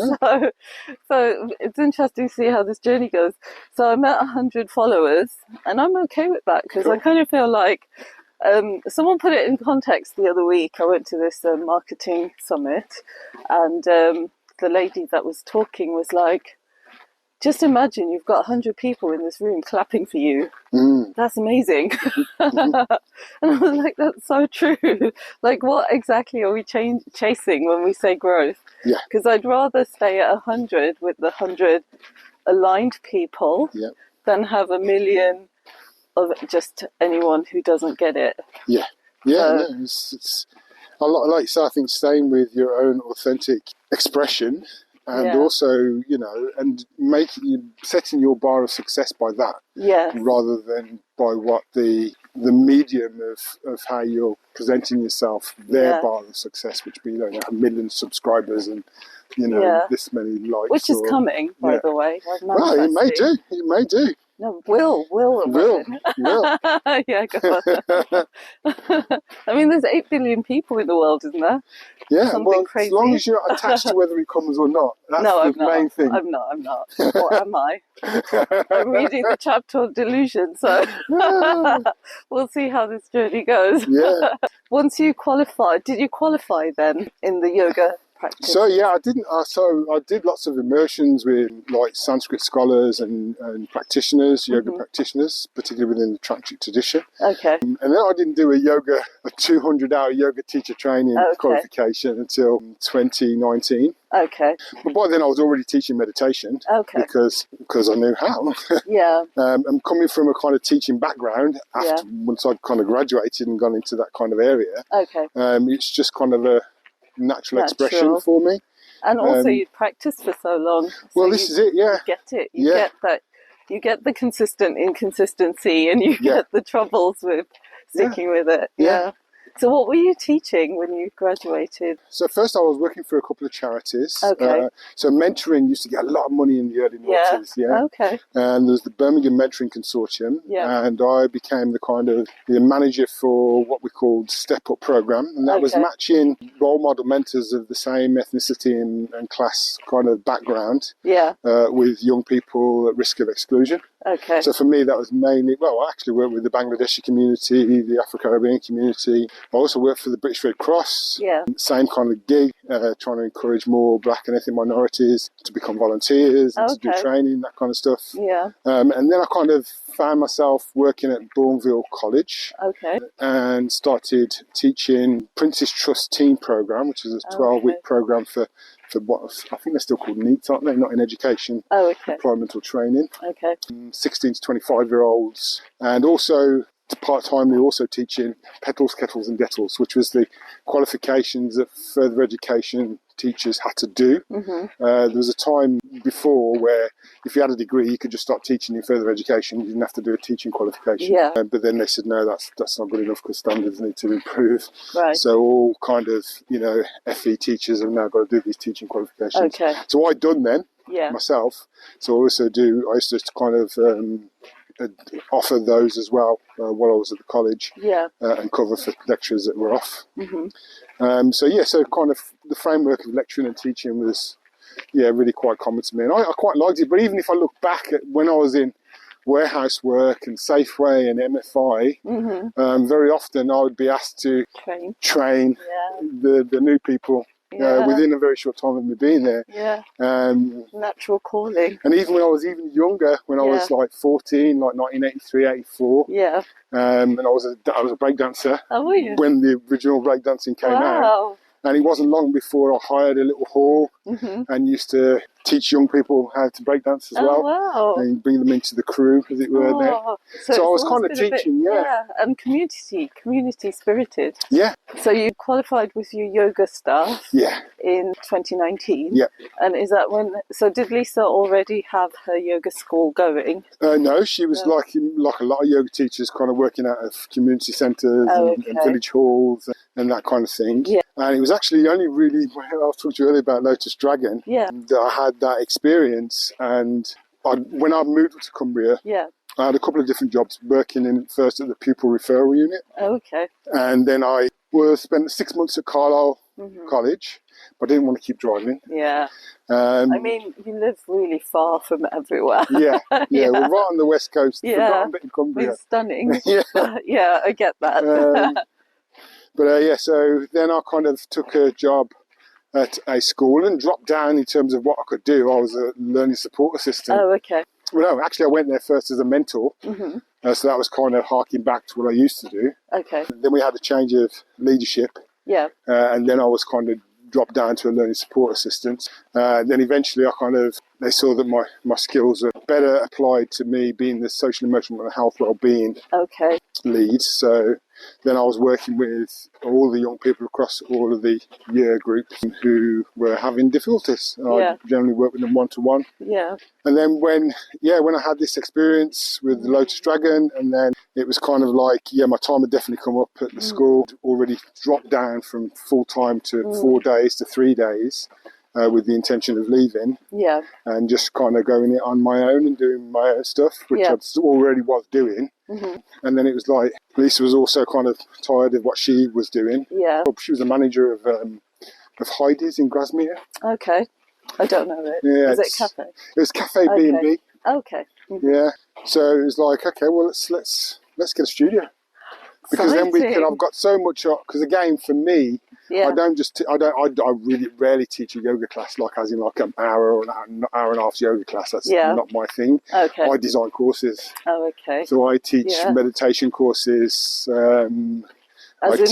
S1: so it's interesting to see how this journey goes. So I'm at 100 followers and I'm okay with that because I kind of feel like someone put it in context the other week. I went to this marketing summit and the lady that was talking was like, just imagine you've got 100 people in this room clapping for you. That's amazing. And I was like, that's so true. Like, what exactly are we chasing when we say growth?
S2: Yeah.
S1: Because I'd rather stay at 100 with the 100 aligned people than have 1 million of just anyone who doesn't get it.
S2: Yeah. Yeah. So, it's like you say, I think staying with your own authentic expression. And also, you know, and setting your bar of success by that, rather than by what the medium of how you're presenting yourself, their bar of success, which be, you know, 1 million subscribers and, you know, this many likes.
S1: Which is coming, by the way.
S2: Well, it may do. It may do.
S1: No, will. Yeah, go on. I mean, there's 8 billion people in the world, isn't there?
S2: Yeah,
S1: something crazy.
S2: As long as you're not attached to whether it comes or not, that's the main thing.
S1: I'm not. Or am I? I'm reading the chapter on delusion, so we'll see how this journey goes.
S2: Yeah.
S1: Once you qualified, did you qualify then in the yoga practice?
S2: So I didn't. So I did lots of immersions with like Sanskrit scholars and practitioners, yoga practitioners, particularly within the tantric tradition.
S1: Okay.
S2: And then I didn't do a 200-hour yoga teacher training qualification until 2019.
S1: Okay.
S2: But by then I was already teaching meditation.
S1: Okay.
S2: Because I knew how.
S1: Yeah.
S2: I'm coming from a kind of teaching background once I'd kind of graduated and gone into that kind of area.
S1: Okay.
S2: It's just kind of a natural expression for me.
S1: And also you'd practiced for so long.
S2: Well, this is it,
S1: You get it. You get that. You get the consistent inconsistency and you get the troubles with sticking with it. Yeah. So what were you teaching when you graduated?
S2: So first I was working for a couple of charities.
S1: Okay.
S2: So mentoring used to get a lot of money in the early 90s. Yeah.
S1: Okay.
S2: And there's the Birmingham Mentoring Consortium.
S1: Yeah.
S2: And I became the manager for what we called Step Up Program. And that was matching role model mentors of the same ethnicity and class kind of background with young people at risk of exclusion.
S1: Okay.
S2: So for me, that was mainly, I actually worked with the Bangladeshi community, the Afro-Caribbean community. I also worked for the British Red Cross. Yeah. Same kind of gig, trying to encourage more black and ethnic minorities to become volunteers and to do training, that kind of stuff.
S1: Yeah.
S2: And then I kind of found myself working at Bourneville College.
S1: Okay.
S2: And started teaching Prince's Trust Teen Program, which is a 12-week program for what I think they're still called NEET, aren't they? Not in education, employment or training. Okay. 16 to 25-year-olds. And also, part-timely also teaching petals, kettles and gettles, which was the qualifications that further education teachers had to do. There was a time before where if you had a degree, you could just start teaching in further education. You didn't have to do a teaching qualification. Yeah. But then they said, no, that's not good enough because standards need to improve. Right. So all kind of, FE teachers have now got to do these teaching qualifications. Okay. So what I'd done then, myself, so I used to kind of offer those as well while I was at the college and cover for lecturers that were off. So kind of the framework of lecturing and teaching was really quite common to me, and I quite liked it. But even if I look back at when I was in warehouse work and Safeway and MFI, very often I would be asked to train the new people within a very short time of me being there. Natural calling. And even when I was even younger, when I was like 14, like 1983, 84, and I was a breakdancer when the original breakdancing came out. And it wasn't long before I hired a little hall and used to teach young people how to breakdance as well, and bring them into the crew, as it were. So I was kind of teaching,
S1: and community spirited.
S2: Yeah.
S1: So you qualified with your yoga staff in 2019.
S2: Yeah.
S1: And is that when? So did Lisa already have her yoga school going?
S2: No, she was like a lot of yoga teachers, kind of working out of community centres and village halls and that kind of thing. Yeah. And it was actually only really, I talked to you earlier about Lotus Dragon, that I had that experience. And when I moved to Cumbria, I had a couple of different jobs, working first at the pupil referral unit. Okay. And then I spent 6 months at Carlisle College, but I didn't want to keep driving. Yeah. I mean, you live really far from everywhere. We're right on the west coast. Yeah. A bit in Cumbria. It's stunning. Yeah, I get that. So then I kind of took a job at a school and dropped down in terms of what I could do. I was a learning support assistant.
S1: Oh, okay.
S2: Well, no, actually, I went there first as a mentor.
S1: Mm-hmm.
S2: So that was kind of harking back to what I used to do.
S1: Okay.
S2: Then we had a change of leadership.
S1: Yeah.
S2: And then I was kind of dropped down to a learning support assistant. Then eventually they saw that my skills are better applied to me being the social emotional health wellbeing lead. So then I was working with all the young people across all of the year groups who were having difficulties. I generally work with them one-to-one.
S1: Yeah.
S2: And then when I had this experience with the Lotus Dragon, and then it was kind of like, my time had definitely come up at the school, already dropped down from full-time to 4 days to 3 days. With the intention of leaving, and just kind of going it on my own and doing my own stuff, which I already was doing. Mm-hmm. And then it was like Lisa was also kind of tired of what she was doing. Yeah, she was a manager of Heidi's in Grasmere.
S1: Okay, I don't know it. Yeah, was it cafe? It
S2: was Cafe B&B.
S1: Okay. Mm-hmm.
S2: Yeah, so it was like, okay, well let's get a studio. Because then I've got so much, because again, for me, I really rarely teach a yoga class, like as in like an hour or an hour and a half yoga class. That's not my thing. Okay. I design courses. Oh, okay. So I teach meditation courses.
S1: As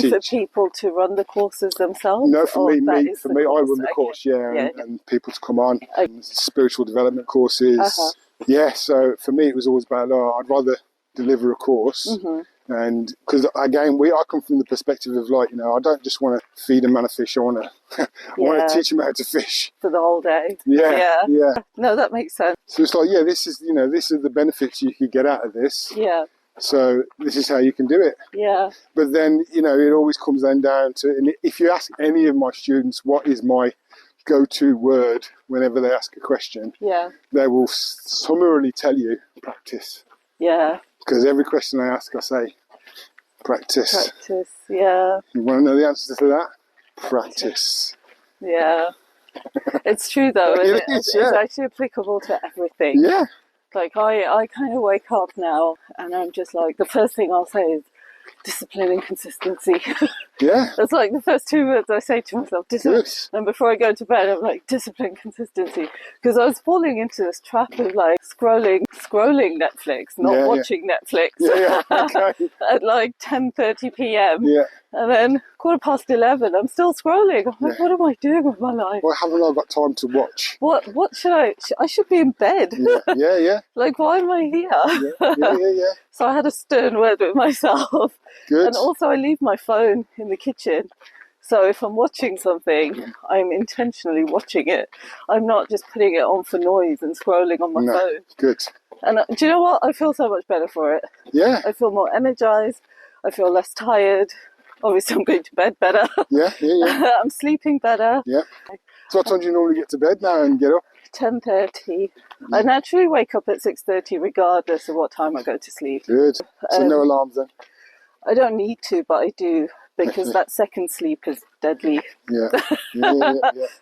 S1: in for people to run the courses themselves?
S2: No, for me, I run the course, and people to come on. Spiritual development courses. Uh-huh. Yeah, so for me, it was always about, I'd rather deliver a course. Mm-hmm. And because again, I come from the perspective of like, I don't just want to feed a man a fish. I want to teach him how to fish
S1: for the whole day.
S2: Yeah.
S1: No, that makes sense.
S2: So it's like, this is the benefits you could get out of this. Yeah. So this is how you can do it. Yeah. But then it always comes then down to, and if you ask any of my students what is my go-to word whenever they ask a question, they will summarily tell you practice. Yeah. Because every question I ask, I say, practice. Practice, yeah. You want to know the answer to that? Practice.
S1: Yeah. It's true, though. It's actually applicable to everything. Yeah. Like, I kind of wake up now, and I'm just like, the first thing I'll say is discipline and consistency. Yeah. That's like the first 2 words I say to myself. Discipline. Good. And before I go to bed, I'm like, discipline, consistency. Because I was falling into this trap of like scrolling Netflix, not watching Netflix at like 10:30 p.m. Yeah. And then 11:15, I'm still scrolling. I'm like, what am I doing with my life?
S2: Well, haven't I got time to watch?
S1: What should I should be in bed. Yeah. Like, why am I here? Yeah. So I had a stern word with myself. Good. And also I leave my phone in the kitchen. So if I'm watching something, I'm intentionally watching it. I'm not just putting it on for noise and scrolling on my phone. Good. And do you know what? I feel so much better for it. Yeah. I feel more energized. I feel less tired. Obviously, I'm going to bed better. Yeah. I'm sleeping better. Yeah.
S2: So what time do you normally get to bed now and get up?
S1: 10:30. I naturally wake up at 6:30 regardless of what time I go to sleep.
S2: Good. So no alarms then?
S1: I don't need to, but I do, because that second sleep is deadly. Yeah.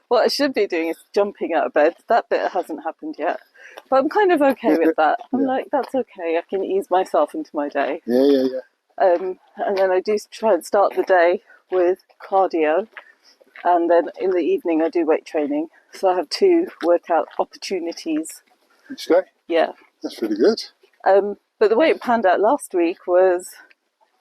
S1: What I should be doing is jumping out of bed. That bit hasn't happened yet. But I'm kind of okay with that. I'm like, that's okay. I can ease myself into my day. Yeah. And then I do try and start the day with cardio. And then in the evening, I do weight training. So I have 2 workout opportunities.
S2: Each day?
S1: Yeah.
S2: That's really good.
S1: But the way it panned out last week was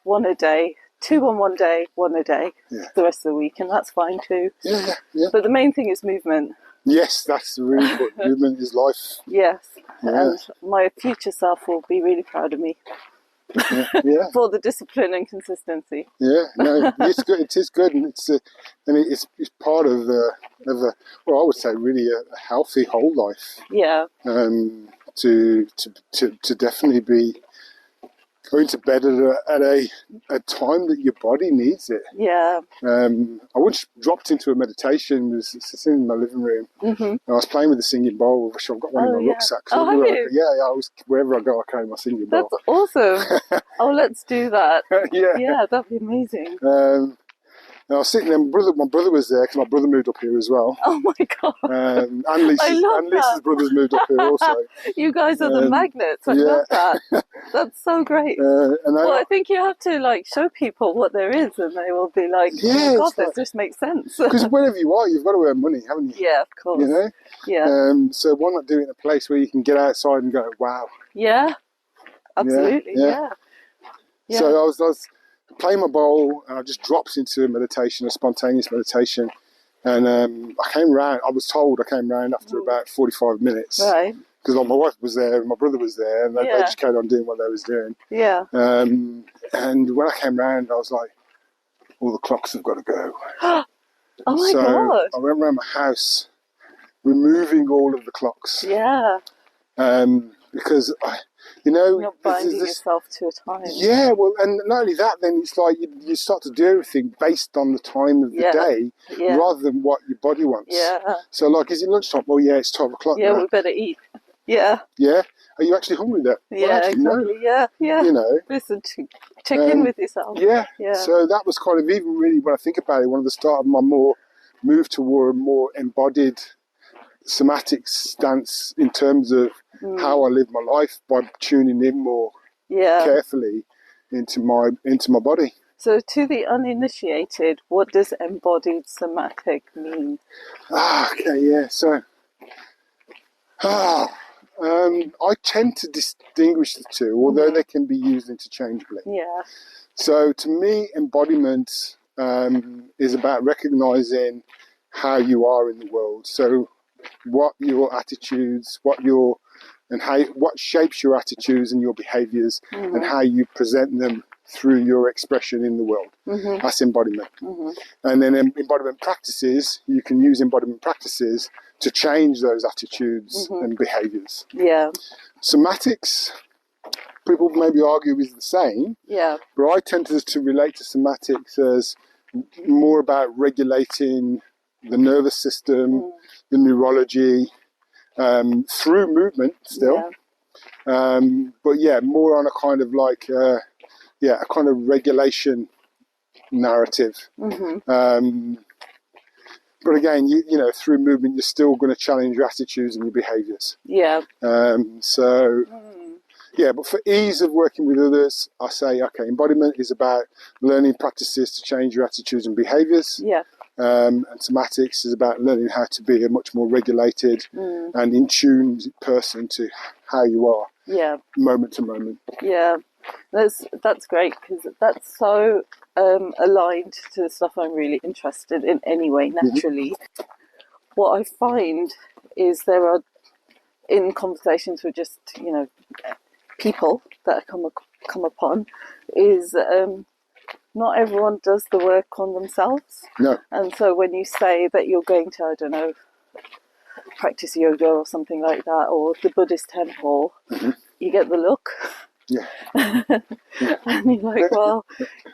S1: 1 a day, 2 on one day, 1 a day, the rest of the week. And that's fine too. Yeah. But the main thing is movement. Yes, that's really important. Movement is life. Yes. And my future self will be really proud of me. For the discipline and consistency. Yeah, no, it's good. It is good, and it's part of I would say really a healthy whole life. Yeah. To definitely be going to bed at a time that your body needs it. Yeah. I once dropped into a meditation. I was sitting in my living room. Mm-hmm. And I was playing with the singing bowl, which I've got one in my rucksack. I was wherever I go, I carry my singing bowl. That's awesome. Let's do that. Yeah, that'd be amazing.
S2: And I was sitting there, my brother was there, because my brother moved up here as well.
S1: Oh my God.
S2: And Lisa's brother's moved up here also.
S1: You guys are the magnets. I love that. That's so great. I think you have to like show people what there is, and they will be like, oh my God, this makes sense.
S2: Because wherever you are, you've got to earn money, haven't you?
S1: Yeah, of course.
S2: You know?
S1: Yeah.
S2: So why not do it in a place where you can get outside and go, wow.
S1: Yeah, absolutely, yeah.
S2: So I was playing my bowl, and I just dropped into a spontaneous meditation. And I was told I came round after about 45 minutes.
S1: Right.
S2: Because my wife was there and my brother was there, and they just carried on doing what they was doing.
S1: Yeah.
S2: And when I came round, I was like, all the clocks have got to go.
S1: Oh my God.
S2: I went around my house removing all of the clocks.
S1: Yeah.
S2: Because, you're
S1: not binding yourself to a time.
S2: Yeah, well, and not only that, then it's like you start to do everything based on the time of the day rather than what your body wants.
S1: Yeah.
S2: So, like, is it lunchtime? Well, yeah, it's 12 o'clock now.
S1: We better eat. Yeah.
S2: Yeah? Are you actually hungry there?
S1: Yeah, well, actually, exactly. No. Yeah.
S2: You know.
S1: Listen, check in with yourself.
S2: Yeah. So that was kind of, even really, when I think about it, one of the start of my move toward a more embodied somatic stance in terms of how I live my life, by tuning in more carefully into my body. So
S1: to the uninitiated, what does embodied somatic mean?
S2: Okay, yeah. So I tend to distinguish the two, although they can be used interchangeably.
S1: Yeah.
S2: So to me, embodiment is about recognizing how you are in the world. So what your attitudes, what shapes your attitudes and your behaviors, and how you present them through your expression in the world. That's embodiment. And then embodiment practices, you can use embodiment practices to change those attitudes and behaviors.
S1: Yeah.
S2: Somatics, people maybe argue is the same.
S1: Yeah.
S2: But I tend to relate to somatics as more about regulating the nervous system, the neurology, through movement still. But yeah, more on a kind of like, a kind of regulation narrative. But again, you know, through movement, you're still going to challenge your attitudes and your behaviours.
S1: Yeah.
S2: But for ease of working with others, I say, okay, embodiment is about learning practices to change your attitudes and behaviours.
S1: Yeah.
S2: And somatics is about learning how to be a much more regulated and in tune person to how you are. Yeah. Moment to moment.
S1: Yeah. That's great, because that's so aligned to the stuff I'm really interested in anyway, naturally. What I find is there are, in conversations with just, you know, people that I come upon, is not everyone does the work on themselves.
S2: No.
S1: And so when you say that you're going to, I don't know, practice yoga or something like that, or the Buddhist temple, you get the look.
S2: Yeah.
S1: And you're like, well,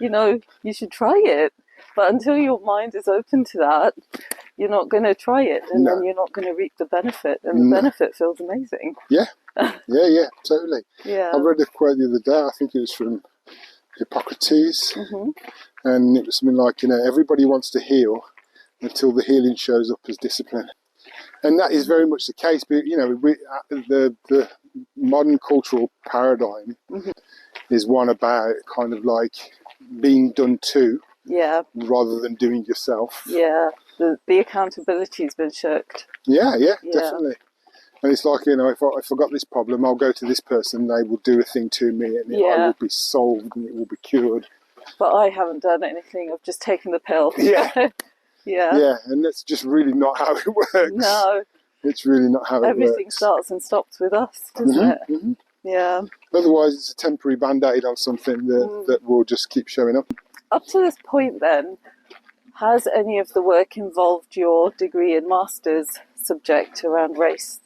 S1: you know, you should try it. But until your mind is open to that, you're not going to try it, and then you're not going to reap the benefit, and the benefit feels amazing.
S2: Yeah, totally.
S1: Yeah.
S2: I read a quote the other day, I think it was from Hippocrates, and it was something like, you know, everybody wants to heal until the healing shows up as discipline. And that is very much the case, but, you know, the modern cultural paradigm is one about kind of like being done to, rather than doing yourself.
S1: Yeah, the accountability's been shirked.
S2: Yeah, definitely. And it's like, you know, if I got this problem, I'll go to this person, they will do a thing to me, and I will be solved and it will be cured.
S1: But I haven't done anything, I've just taken the pill.
S2: Yeah. Yeah, and that's just really not how it works.
S1: No.
S2: It's really not how it works.
S1: Everything starts and stops with us, doesn't it? Yeah.
S2: Otherwise, it's a temporary band-aid on something that will just keep showing up.
S1: Up to this point then, has any of the work involved your degree and master's subject around race?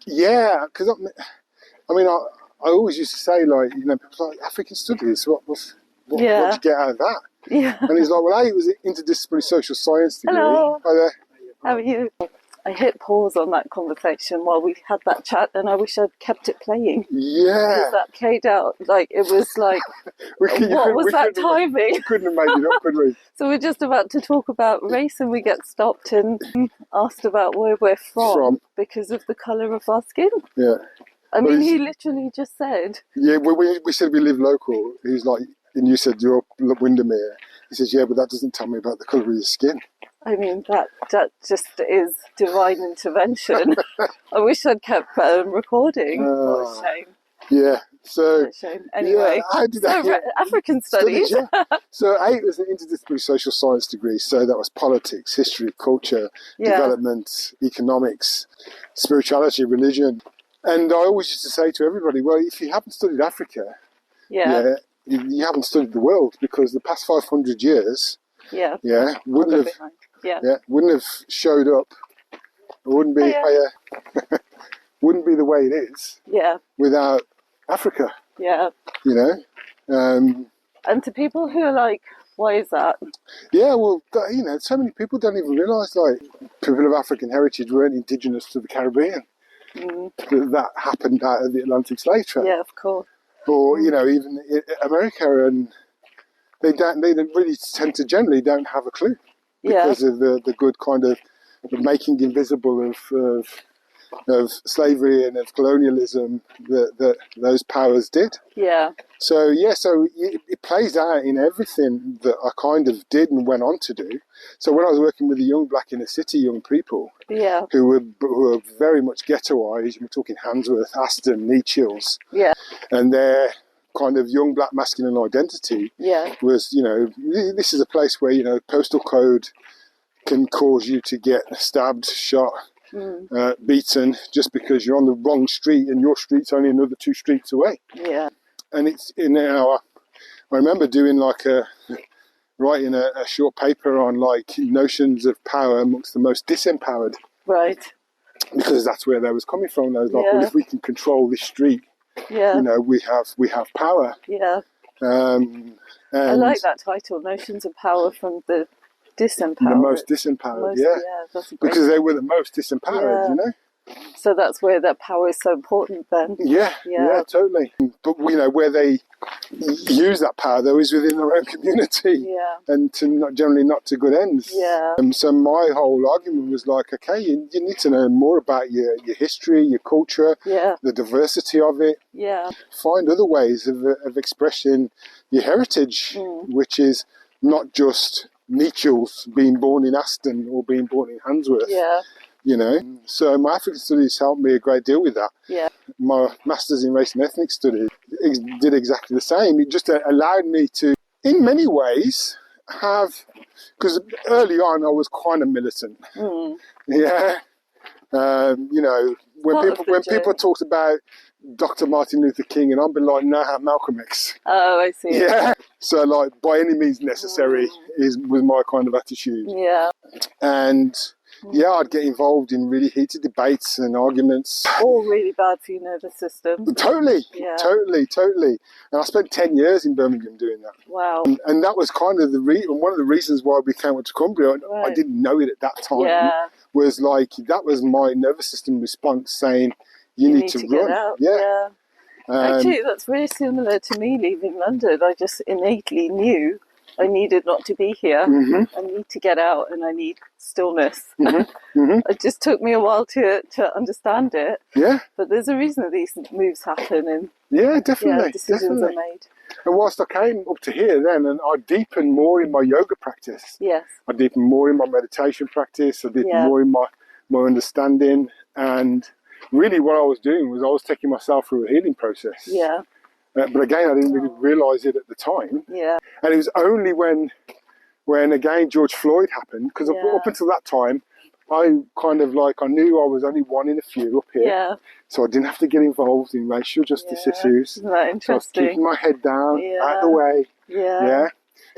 S2: Yeah, because I mean, I always used to say, like, you know, people like, African Studies, what did you get out of that?
S1: Yeah.
S2: And he's like, well, it was an interdisciplinary social science degree.
S1: Hello.
S2: Hi there.
S1: How are you? I hit pause on that conversation while we had that chat, and I wish I'd kept it playing.
S2: Yeah.
S1: Because that played out, like, it was like, what was that timing?
S2: We couldn't have made it up, could we?
S1: So we're just about to talk about race, and we get stopped and asked about where we're from. Because of the colour of our skin.
S2: Yeah.
S1: I mean, he literally just said...
S2: Yeah, we said we live local. He was like, and you said you're Windermere. He says, yeah, but that doesn't tell me about the colour of your skin.
S1: I mean, that just is divine intervention. I wish I'd kept recording. What a shame.
S2: Yeah. So,
S1: what a shame. Anyway, African studies.
S2: Yeah. So 8 was an interdisciplinary social science degree. So that was politics, history, culture, development, economics, spirituality, religion. And I always used to say to everybody, well, if you haven't studied Africa, you haven't studied the world, because the past 500 years, wouldn't have showed up. It wouldn't be wouldn't be the way it is. Without Africa.
S1: Yeah.
S2: You know.
S1: And to people who are like, why is that?
S2: Yeah, well, you know, so many people don't even realise, like, people of African heritage weren't indigenous to the Caribbean. That happened out of the Atlantic slave trade.
S1: Yeah, of course.
S2: Or, you know, even America, and they really tend to generally don't have a clue because of the good kind of the making invisible of slavery and of colonialism that those powers did. Yeah. So it plays out in everything that I kind of did and went on to do. So when I was working with the young black inner city young people, who were very much ghettoized, we're talking Handsworth, Aston, Neachills, and their kind of young black masculine identity was, you know, this is a place where, you know, postal code can cause you to get stabbed, shot, beaten just because you're on the wrong street and your street's only another 2 streets away. Yeah. And it's I remember doing writing a short paper on like notions of power amongst the most disempowered. Right. Because that's where they was coming from. They was like, well, if we can control this street, you know, we have power. Yeah. And
S1: I like that title, Notions of Power from the Disempowered.
S2: The most disempowered, that's because they were the most disempowered, you know. So
S1: that's where that power is so important then.
S2: Yeah, totally. But, you know, where they use that power, though, is within their own community and generally not to good ends. Yeah. So my whole argument was like, okay, you need to know more about your history, your culture, the diversity of it. Yeah. Find other ways of expressing your heritage, which is not just Neachills being born in Aston or being born in Handsworth. Yeah. You know, so my African studies helped me a great deal with that. Yeah. My master's in race and ethnic studies did exactly the same. It just allowed me to, in many ways, because early on I was kind of militant. Yeah. You know, when people talked about Dr. Martin Luther King, and I've been like, nah, Malcolm X. Oh, I see. Yeah. So like, by any means necessary was my kind of attitude. Yeah. And I'd get involved in really heated debates and arguments. All
S1: really bad for your nervous system.
S2: Totally. And I spent 10 years in Birmingham doing that. Wow. And that was kind of one of the reasons why we came to Cumbria. I didn't know it at that time. Yeah. Was like, that was my nervous system response saying, you need to run. Get out. Yeah.
S1: Actually, that's very similar to me leaving London. I just innately knew I needed not to be here. I need to get out and I need stillness. It just took me a while to understand it. Yeah. But there's a reason that these moves happen and decisions are made.
S2: And whilst I came up to here then, and I deepened more in my yoga practice. Yes. I deepened more in my meditation practice. I deepened more in my understanding. And really what I was doing was I was taking myself through a healing process. Yeah. But again, I didn't really realise it at the time. Yeah. And it was only when again George Floyd happened, because up until that time, I kind of like, I knew I was only one in a few up here. Yeah. So I didn't have to get involved in racial justice issues.
S1: Isn't that interesting? So I was keeping
S2: my head down, out of the way. Yeah.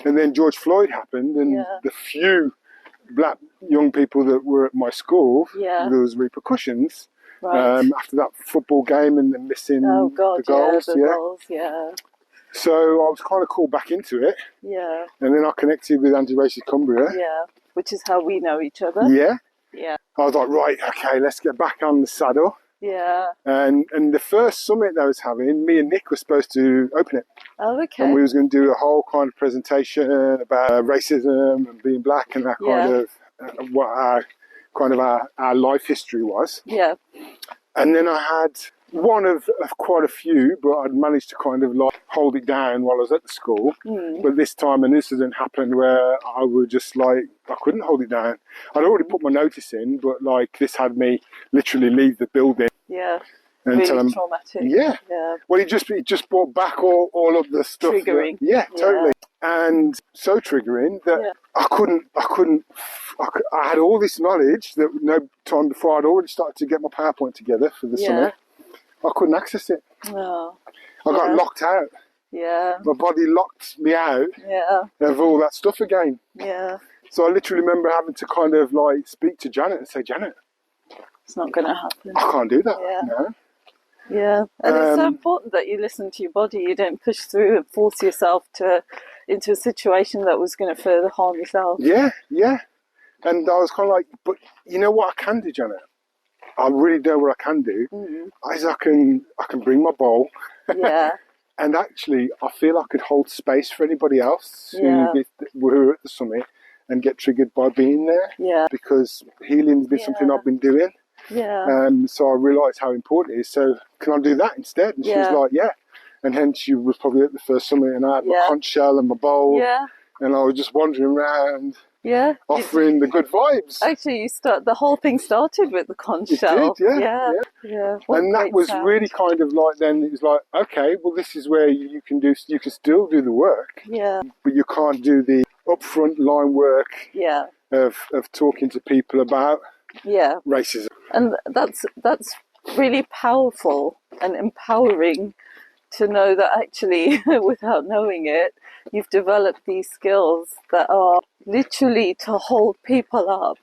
S2: And then George Floyd happened, and the few black young people that were at my school, there was repercussions. Right. After that football game and then missing the goals. So I was kind of called back into it. Yeah. And then I connected with Anti-Racist Cumbria.
S1: Yeah. Which is how we know each other.
S2: Yeah.
S1: Yeah.
S2: I was like, right, okay, let's get back on the saddle.
S1: Yeah.
S2: And the first summit that I was having, me and Nick were supposed to open it.
S1: Oh, okay.
S2: And we was going to do a whole kind of presentation about racism and being black and that kind of what our life history was.
S1: Yeah.
S2: And then I had one of quite a few, but I'd managed to kind of like hold it down while I was at the school. But this time an incident happened where I was just like, I couldn't hold it down. I'd already put my notice in, but like this had me literally leave the building.
S1: Yeah.
S2: And
S1: really traumatic.
S2: Yeah. Well, it just brought back all of the stuff.
S1: Triggering.
S2: Totally. And so triggering that I had all this knowledge that no time before I'd already started to get my PowerPoint together for the summit. I couldn't access it.
S1: Oh.
S2: I got locked out.
S1: Yeah.
S2: My body locked me out of all that stuff again.
S1: Yeah.
S2: So I literally remember having to kind of like speak to Janet and say, Janet,
S1: it's not going to happen.
S2: I can't do that.
S1: Yeah.
S2: No.
S1: Yeah. And it's so important that you listen to your body. You don't push through and force yourself into a situation that was going to further harm yourself.
S2: Yeah, yeah. And I was kind of like, but you know what I can do, Janet? I really know what I can do. Is I can bring my bowl.
S1: Yeah.
S2: And actually, I feel I could hold space for anybody else who are at the summit and get triggered by being there.
S1: Yeah.
S2: Because healing's been something I've been doing.
S1: Yeah.
S2: So I realised how important it is. So can I do that instead? And she was like, yeah. And hence she was probably at the first summit, and I had my conch shell and my bowl. Yeah. And I was just wandering around. Yeah, offering the good vibes.
S1: Actually, the whole thing started with the conch shell.
S2: It did, yeah. And that was really kind of like, then it was like, okay, well, this is where you can still do the work.
S1: Yeah.
S2: But you can't do the upfront line work.
S1: Yeah.
S2: Of talking to people about. Yeah. Racism.
S1: And that's really powerful and empowering to know that actually, without knowing it, you've developed these skills that are literally to hold people up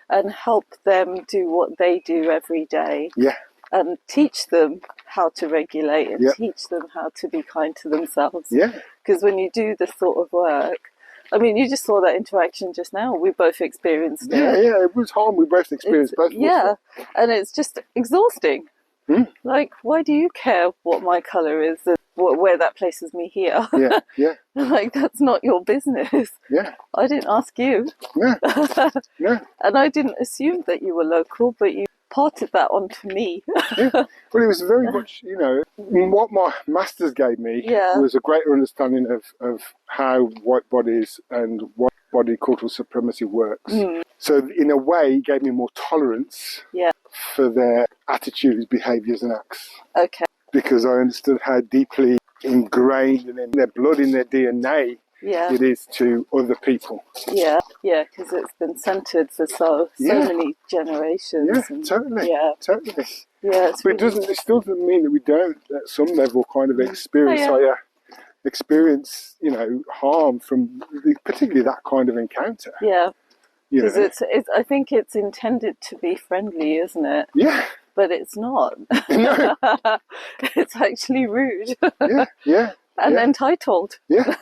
S1: and help them do what they do every day. Yeah. And teach them how to regulate and teach them how to be kind to themselves. Yeah. Because when you do this sort of work, I mean, you just saw that interaction just now. We both experienced it.
S2: Yeah, it was harm. We both experienced both.
S1: Yeah, and it's just exhausting. Like, why do you care what my colour is and where that places me here? Yeah. Like, that's not your business. Yeah. I didn't ask you. Yeah. Yeah. And I didn't assume that you were local, but you parted that onto me.
S2: Yeah. Well, it was very much, what my masters gave me was a greater understanding of how white bodies and white body cultural supremacy works. So in a way, it gave me more tolerance for their attitudes, behaviours and acts. Okay. Because I understood how deeply ingrained in their blood, in their DNA, it is to other people. Yeah,
S1: because it's been centred for so many generations.
S2: Yeah, totally. Yeah, but it still doesn't mean that we don't, at some level, kind of experience harm from particularly that kind of encounter. Yeah.
S1: Because I think it's intended to be friendly, isn't it?
S2: Yeah.
S1: But it's not.
S2: No.
S1: It's actually rude.
S2: Yeah.
S1: And entitled.
S2: Yeah.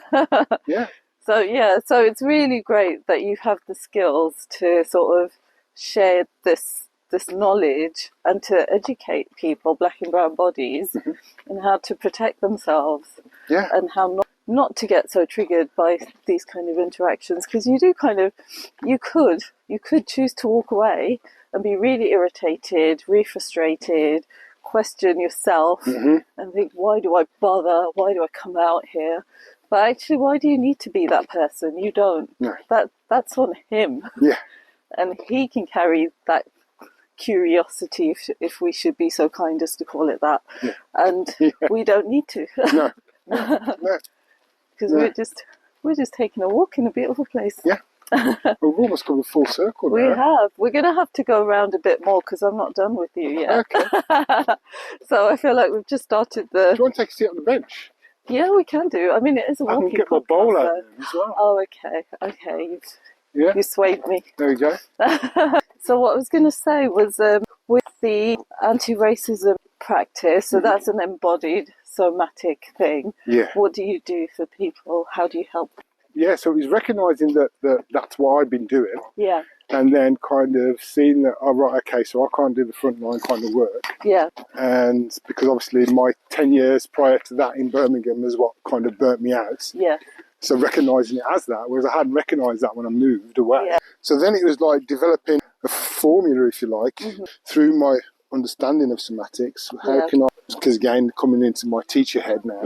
S2: Yeah.
S1: So it's really great that you have the skills to sort of share this knowledge and to educate people, black and brown bodies, and how to protect themselves. Yeah. And how not to get so triggered by these kind of interactions, because you do you could choose to walk away and be really irritated, really frustrated, question yourself and think, why do I bother? Why do I come out here? But actually, why do you need to be that person? You don't. No. That's on him. Yeah. And he can carry that curiosity, if we should be so kind as to call it that. Yeah. And we don't need to.
S2: No.
S1: Because we're just taking a walk in a beautiful place.
S2: Yeah. We've almost come full circle now.
S1: We have. We're going to have to go around a bit more because I'm not done with you yet. Okay. So I feel like we've just started
S2: Do you want to take a seat on the bench?
S1: Yeah, we can do. I mean, it is a walking
S2: I can get my bowl out as well.
S1: Oh, okay. You swayed me.
S2: There we go.
S1: So what I was going to say was with the anti-racism practice, so that's an embodied somatic thing. Yeah. What do you do for people? How do you help?
S2: so it was recognising that that's what I'd been doing.
S1: Yeah.
S2: And then kind of seeing that, oh, right, okay, so I can't do the frontline kind of work.
S1: Yeah.
S2: And because obviously my 10 years prior to that in Birmingham is what kind of burnt me out.
S1: Yeah.
S2: So recognising it as that, whereas I hadn't recognised that when I moved away.
S1: Yeah.
S2: So then it was like developing a formula, if you like, through my understanding of somatics. How can I, because again, coming into my teacher head now,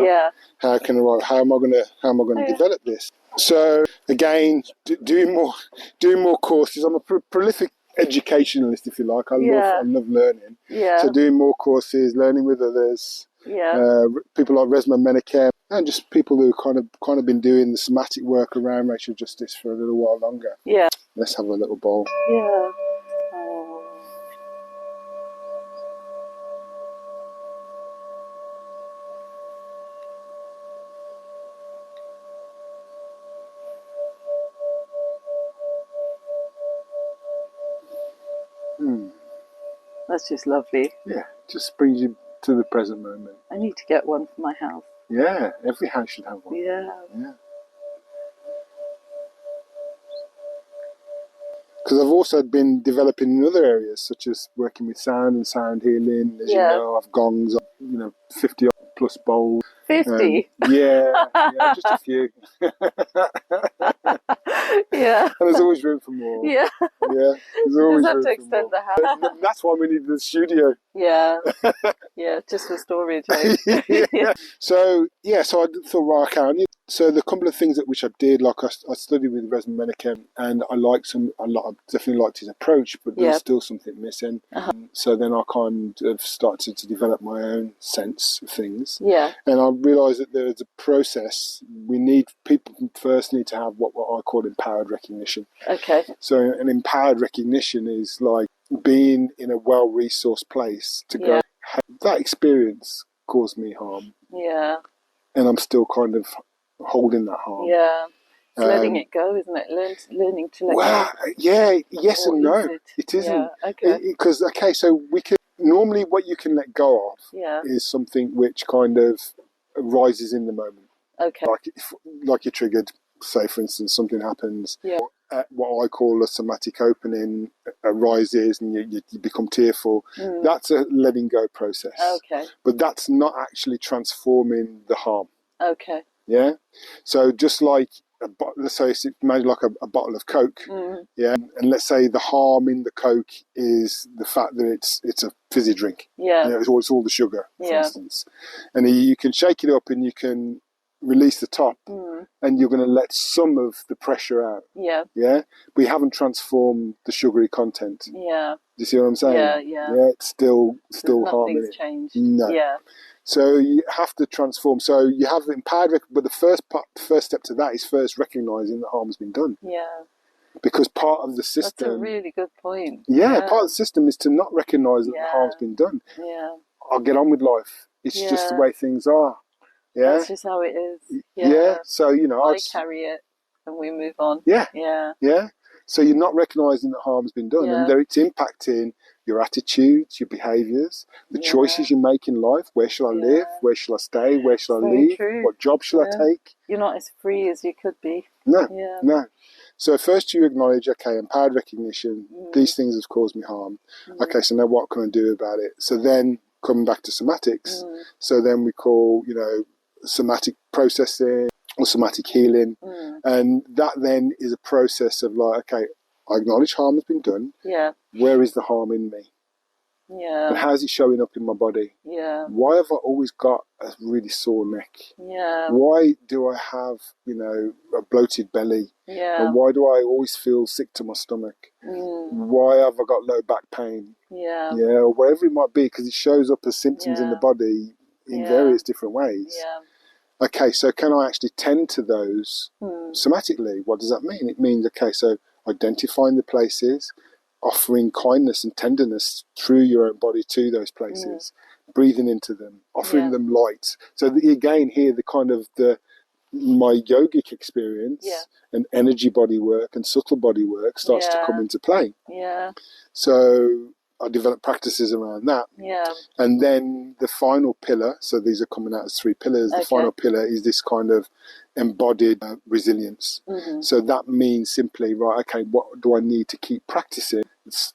S2: how am I going to develop this? So again, doing more courses. I'm a prolific educationalist, if you like. I love learning. Yeah. So doing more courses, learning with others. Yeah. People like Resma Menachem, and just people who kind of been doing the somatic work around racial justice for a little while longer. Yeah. Let's have a little bowl. Yeah. That's just lovely. Yeah, just brings you to the present moment. I need to get one for my house. Yeah, every house should have one. Yeah. Yeah. Because I've also been developing in other areas, such as working with sound and sound healing. As you know, I've gongs, 50 plus bowls. 50? Yeah, just a few. Yeah. And there's always room for more. Yeah. Yeah. There's always room to extend the house. That's why we need the studio. Yeah. Yeah, just for storage. Yeah. So I thought, right, okay, so the couple of things which I did, like I studied with Resma Menachem, and I definitely liked his approach, but there's still something missing. So then I kind of started to develop my own sense of things. Yeah. And I realised that there's a process. People first need to have what I call empowered recognition. Okay. So an empowered recognition is like being in a well-resourced place to go, that experience caused me harm. Yeah. And I'm still kind of holding that harm. Yeah. It's letting it go, isn't it? Learning to let go. Yeah, yes and no. It isn't. Yeah, okay. Because, so we can, normally what you can let go of is something which kind of arises in the moment. Okay. Like you're triggered, say for instance, something happens. Yeah. What I call a somatic opening arises and you become tearful. That's a letting go process. Okay. But that's not actually transforming the harm. Okay. Yeah. So just like let's say imagine like a bottle of Coke. Yeah. And let's say the harm in the Coke is the fact that it's a fizzy drink. Yeah. It's all the sugar, for instance. And you can shake it up and you can release the top, and you're going to let some of the pressure out. Yeah. Yeah. But you haven't transformed the sugary content. Yeah. Do you see what I'm saying? Yeah. Yeah. Yeah. It's still harm in it. Nothing's changed. No. Yeah. So you have to transform. So you have empowered, but the first step to that is first recognising that harm has been done. Yeah. Because part of the system. That's a really good point. Yeah. Part of the system is to not recognise that the harm's been done. Yeah. I'll get on with life. It's just the way things are. Yeah. That's just how it is. Yeah. So, I carry it and we move on. Yeah. Yeah. Yeah. So you're not recognising that harm's been done, and it's impacting your attitudes, your behaviours, the choices you make in life. Where shall I live? Where shall I stay? Where shall I leave? True. What job shall I take? You're not as free as you could be. No. Yeah. No. So first you acknowledge, okay, empowered recognition, these things have caused me harm. Okay, so now what can I do about it? So then coming back to somatics, so then we call, somatic processing or somatic healing, and that then is a process of like, okay, I acknowledge harm has been done. Yeah. Where is the harm in me? Yeah. And how's it showing up in my body? Yeah. Why have I always got a really sore neck? Yeah. Why do I have, a bloated belly? Yeah. And why do I always feel sick to my stomach? Why have I got low back pain? Yeah. Yeah, or whatever it might be, because it shows up as symptoms in the body in various different ways. Yeah. Okay, so can I actually tend to those somatically? What does that mean? It means, okay, so identifying the places, offering kindness and tenderness through your own body to those places, breathing into them, offering them light. So that, again, here, the kind of my yogic experience and energy body work and subtle body work starts to come into play. Yeah. So I develop practices around that. Yeah. And then the final pillar, so these are coming out as 3 pillars. The final pillar is this kind of embodied resilience. So that means simply, right, okay, what do I need to keep practicing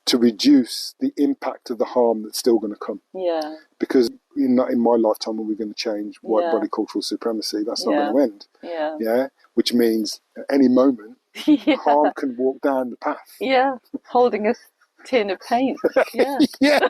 S2: to reduce the impact of the harm that's still going to come?
S1: Yeah.
S2: Because not in my lifetime are we going to change white body cultural supremacy. That's not going to end. Yeah. Which means at any moment, harm can walk down the path.
S1: Yeah. Holding a tin of paint. Yeah.
S2: Yeah.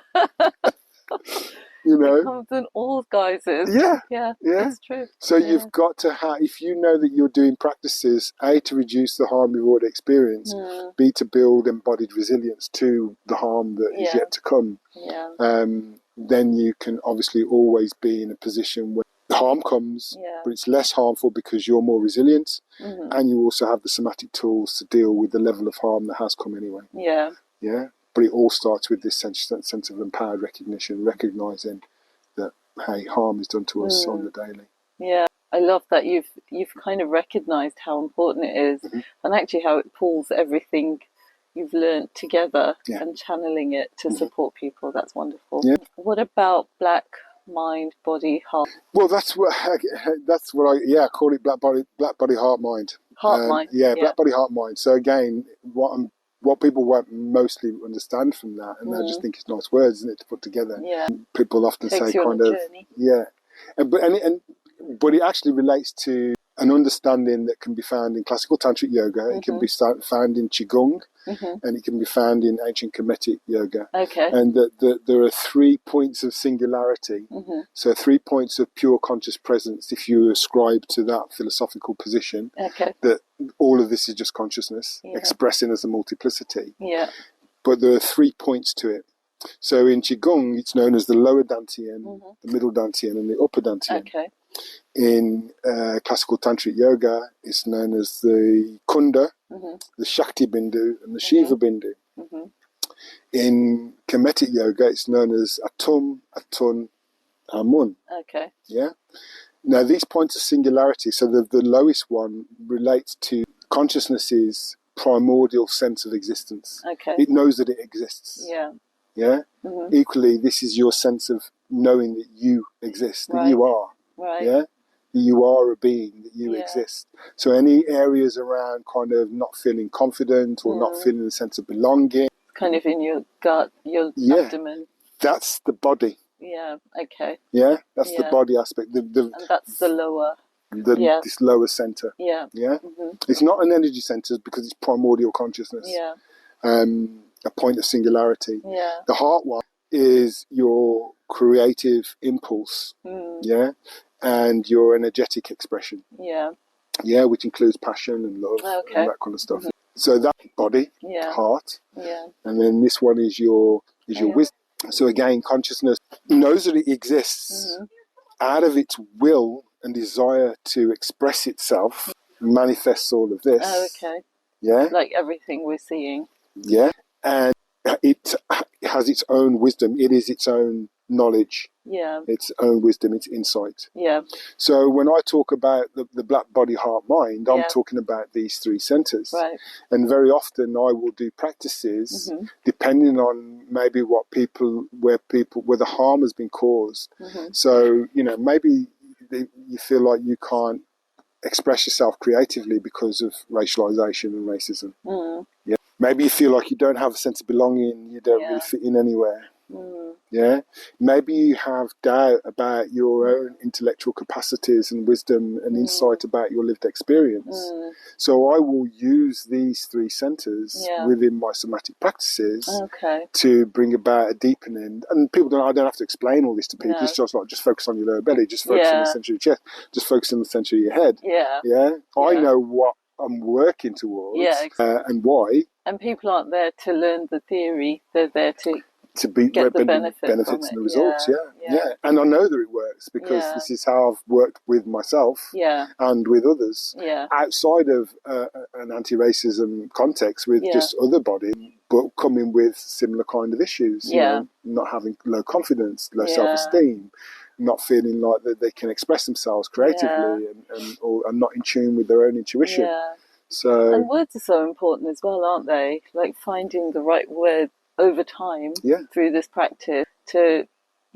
S2: You know,
S1: it comes in all guises. Yeah, it's true.
S2: So you've got to have, if you know that you're doing practices, A, to reduce the harm you've already experienced, B, to build embodied resilience to the harm that is yet to come, then you can obviously always be in a position where the harm comes, but it's less harmful because you're more resilient, and you also have the somatic tools to deal with the level of harm that has come anyway. Yeah. But it all starts with this sense of empowered recognition, recognising that, hey, harm is done to us on the daily.
S1: Yeah, I love that you've kind of recognised how important it is, and actually how it pulls everything you've learned together and channeling it to support people. That's wonderful. Yeah. What about black mind, body, heart?
S2: Well, that's what I call it black body, heart, mind.
S1: Heart, mind.
S2: Black body, heart, mind. So again, what people won't mostly understand from that, and they'll just think it's nice words, isn't it, to put together.
S1: Yeah.
S2: People often say kind of
S1: journey.
S2: but it actually relates to an understanding that can be found in classical tantric yoga. It can be found in qigong, and it can be found in ancient Kemetic yoga.
S1: Okay.
S2: And that there are 3 points of singularity. So 3 points of pure conscious presence. If you ascribe to that philosophical position, that all of this is just consciousness expressing as a multiplicity.
S1: Yeah.
S2: But there are 3 points to it. So in qigong, it's known as the lower dantian, the middle dantian, and the upper dantian.
S1: Okay.
S2: In classical tantric yoga, it's known as the kunda, the shakti bindu, and the shiva bindu. In Kemetic yoga, it's known as atum, atun, amun.
S1: Okay.
S2: Yeah. Now these points of singularity. So the lowest one relates to consciousness's primordial sense of existence.
S1: Okay.
S2: It knows that it exists.
S1: Yeah.
S2: Yeah. Equally, this is your sense of knowing that you exist, that you are.
S1: Right.
S2: Yeah. That you are a being, that you exist. So any areas around kind of not feeling confident or not feeling a sense of belonging,
S1: kind of in your gut, your abdomen.
S2: That's the body.
S1: Yeah. Okay.
S2: Yeah. That's the body aspect.
S1: And that's the lower.
S2: This lower center.
S1: Yeah.
S2: Yeah. It's not an energy center because it's primordial consciousness.
S1: Yeah.
S2: A point of singularity.
S1: Yeah.
S2: The heart one is your creative impulse. Yeah. And your energetic expression.
S1: Yeah.
S2: Yeah, which includes passion and love and that kind of stuff. So that body, heart.
S1: Yeah.
S2: And then this one is your wisdom. So again, consciousness knows that it exists out of its will and desire to express itself, manifests all of this.
S1: Oh, okay.
S2: Yeah.
S1: Like everything we're seeing.
S2: Yeah. And it has its own wisdom. It is its own knowledge.
S1: Yeah.
S2: Its own wisdom, its insight.
S1: Yeah.
S2: So when I talk about the black body, heart, mind, I'm talking about these 3 centers.
S1: Right.
S2: And very often I will do practices depending on maybe where the harm has been caused. So, maybe you feel like you can't express yourself creatively because of racialization and racism. Yeah. Maybe you feel like you don't have a sense of belonging, you don't really fit in anywhere. Yeah. Maybe you have doubt about your own intellectual capacities and wisdom and insight about your lived experience. So I will use these 3 centers within my somatic practices to bring about a deepening. And I don't have to explain all this to people. It's just like, just focus on your lower belly, just focus on the center of your chest, just focus on the center of your head. Yeah. I know what I'm working towards and why.
S1: And people aren't there to learn the theory, they're there to get the benefits and
S2: the results. Yeah. And I know that it works because this is how I've worked with myself and with others outside of an anti-racism context with just other bodies, but coming with similar kind of issues. Not having low confidence, low self-esteem, not feeling like that they can express themselves creatively and not in tune with their own intuition. So,
S1: and words are so important as well, aren't they? Like finding the right word over time through this practice to,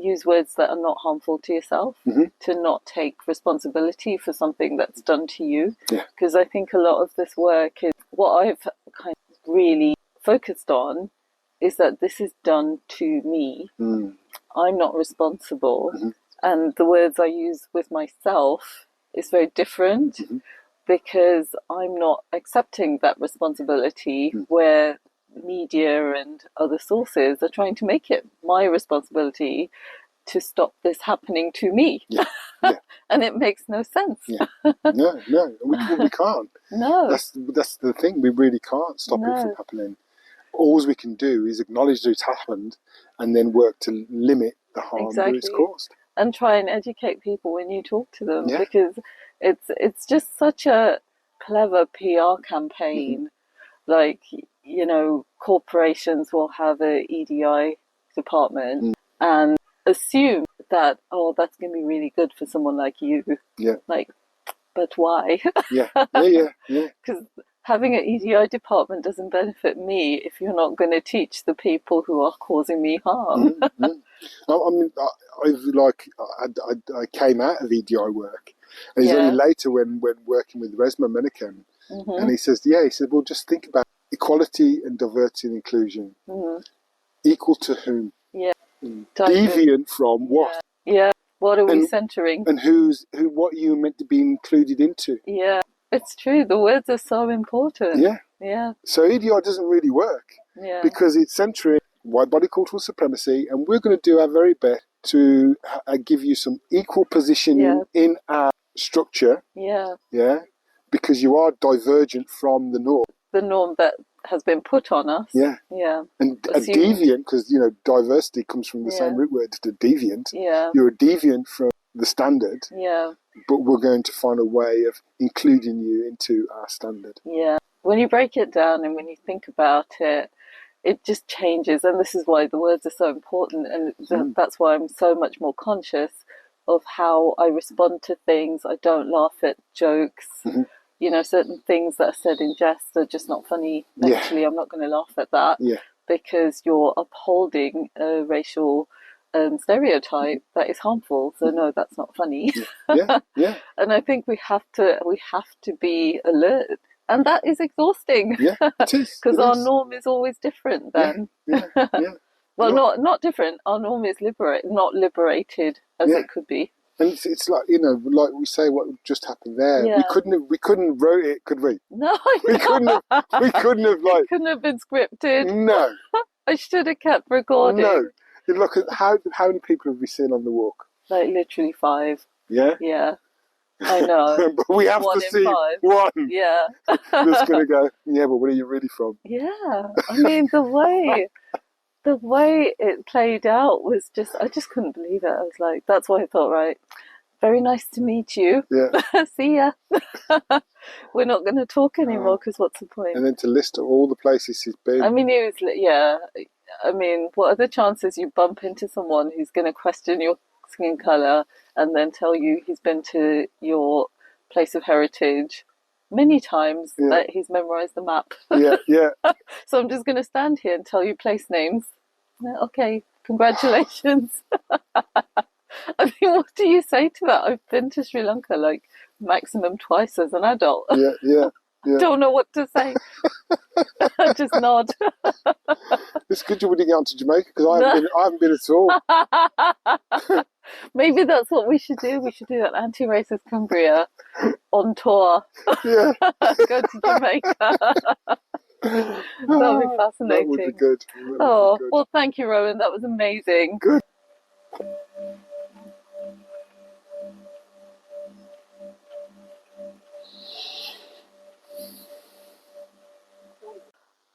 S1: use words that are not harmful to yourself, to not take responsibility for something that's done to you. Because I think a lot of this work is what I've kind of really focused on is that this is done to me. I'm not responsible. And the words I use with myself is very different because I'm not accepting that responsibility where media and other sources are trying to make it my responsibility to stop this happening to me. And it makes no sense.
S2: No, we can't.
S1: No.
S2: That's the thing. We really can't stop it from happening. All we can do is acknowledge that it's happened and then work to limit the harm that it's caused.
S1: And try and educate people when you talk to them, because it's just such a clever PR campaign. Like, you know, corporations will have a EDI department and assume that, oh, that's going to be really good for someone like you. Like, but why? Because having an EDI department doesn't benefit me if you're not going to teach the people who are causing me harm.
S2: I mean, I came out of EDI work, and it's only later when working with Resma Menachem, and he said, well, just think about equality and diversity and inclusion. Equal to whom? Deviant from what?
S1: What are we centering?
S2: And what are you meant to be included into?
S1: It's true. The words are so important.
S2: So EDI doesn't really work because it's centering white body cultural supremacy, and we're going to do our very best to give you some equal positioning in our structure. Because you are divergent from the norm. The
S1: norm that has been put on us.
S2: And a deviant, because, you know, diversity comes from the same root word to deviant. You're a deviant from the standard. But we're going to find a way of including you into our standard.
S1: When you break it down and when you think about it, it just changes. And this is why the words are so important. And that's why I'm so much more conscious of how I respond to things. I don't laugh at jokes. You know, certain things that are said in jest are just not funny. Actually, I'm not going to laugh at that because you're upholding a racial stereotype that is harmful. So no, that's not funny. And I think we have to be alert, and that is exhausting.
S2: It is,
S1: because our norm is always different. Then, well, not different. Our norm is not liberated as it could be.
S2: And it's like, you know, like we say, what just happened there. We couldn't wrote it, could we?
S1: No,
S2: we couldn't have
S1: it couldn't have been scripted.
S2: No,
S1: I should have kept recording.
S2: No, look at how many people have we seen on the walk?
S1: Like literally 5.
S2: Yeah,
S1: I know.
S2: But we have to see
S1: 5.
S2: one.
S1: That's
S2: gonna go. Yeah, but where are you really from?
S1: I mean, the way it played out was I just couldn't believe it. I was like, that's why I thought, right, very nice to meet you. See ya. We're not going to talk anymore because what's the point?
S2: And then to list all the places he's been.
S1: I mean, I mean, what are the chances you bump into someone who's going to question your skin colour and then tell you he's been to your place of heritage many times that he's memorized the map. So I'm just going to stand here and tell you place names. Okay, congratulations. I mean, what do you say to that? I've been to Sri Lanka like maximum twice as an adult. Don't know what to say. Just nod.
S2: It's good you wouldn't get on to Jamaica because I haven't been at all.
S1: Maybe that's what we should do. We should do an anti-racist Cumbria on tour. Go to Jamaica. That would be fascinating.
S2: That would be good.
S1: Well, thank you, Rowan. That was amazing.
S2: Good.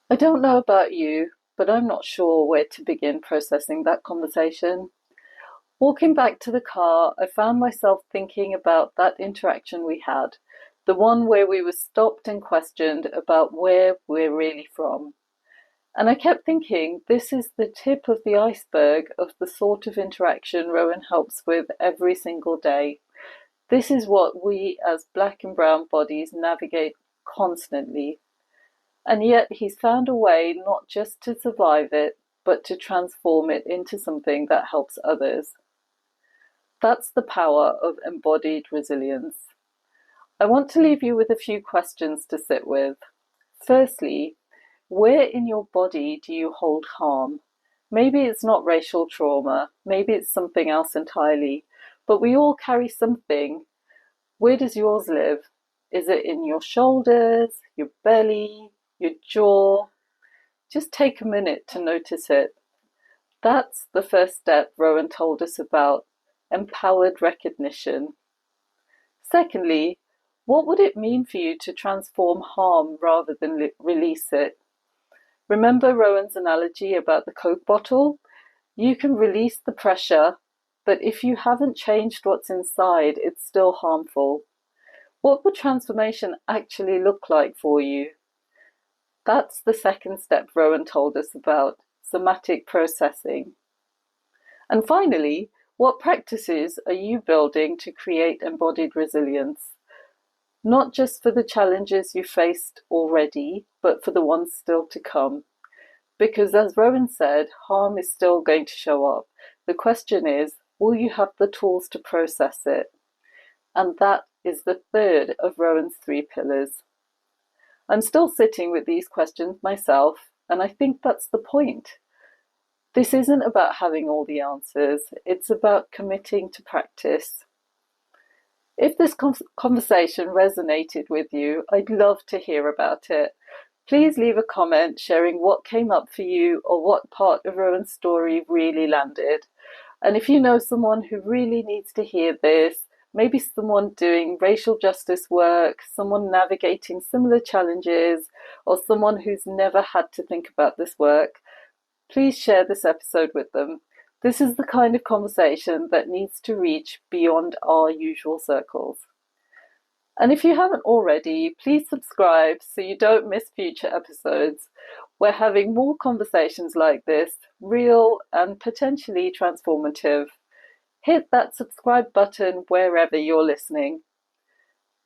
S1: I don't know about you, but I'm not sure where to begin processing that conversation. Walking back to the car, I found myself thinking about that interaction we had, the one where we were stopped and questioned about where we're really from. And I kept thinking, this is the tip of the iceberg of the sort of interaction Rowan helps with every single day. This is what we as black and brown bodies navigate constantly. And yet he's found a way not just to survive it, but to transform it into something that helps others. That's the power of embodied resilience. I want to leave you with a few questions to sit with. Firstly, where in your body do you hold harm? Maybe it's not racial trauma, maybe it's something else entirely, but we all carry something. Where does yours live? Is it in your shoulders, your belly, your jaw? Just take a minute to notice it. That's the first step Rowan told us about, empowered recognition. Secondly, what would it mean for you to transform harm rather than release it? Remember Rowan's analogy about the Coke bottle? You can release the pressure, but if you haven't changed what's inside, it's still harmful. What would transformation actually look like for you? That's the second step Rowan told us about, somatic processing. And finally, what practices are you building to create embodied resilience? Not just for the challenges you faced already, but for the ones still to come. Because as Rowan said, harm is still going to show up. The question is, will you have the tools to process it? And that is the third of Rowan's 3 pillars. I'm still sitting with these questions myself, and I think that's the point. This isn't about having all the answers, it's about committing to practice. If this conversation resonated with you, I'd love to hear about it. Please leave a comment sharing what came up for you or what part of Rowan's story really landed. And if you know someone who really needs to hear this, maybe someone doing racial justice work, someone navigating similar challenges, or someone who's never had to think about this work, please share this episode with them. This is the kind of conversation that needs to reach beyond our usual circles. And if you haven't already, please subscribe so you don't miss future episodes. We're having more conversations like this, real and potentially transformative. Hit that subscribe button wherever you're listening.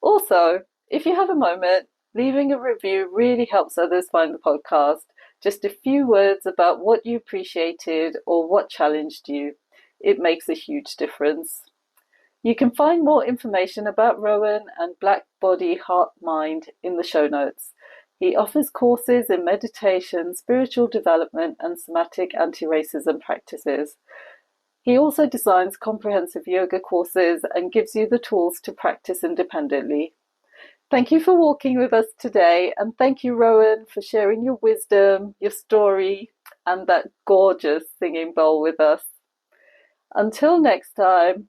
S1: Also, if you have a moment, leaving a review really helps others find the podcast. Just a few words about what you appreciated or what challenged you. It makes a huge difference. You can find more information about Rowan and Black Body, Heart, Mind in the show notes. He offers courses in meditation, spiritual development, and somatic anti-racism practices. He also designs comprehensive yoga courses and gives you the tools to practice independently. Thank you for walking with us today, and thank you, Rowan, for sharing your wisdom, your story, and that gorgeous singing bowl with us. Until next time,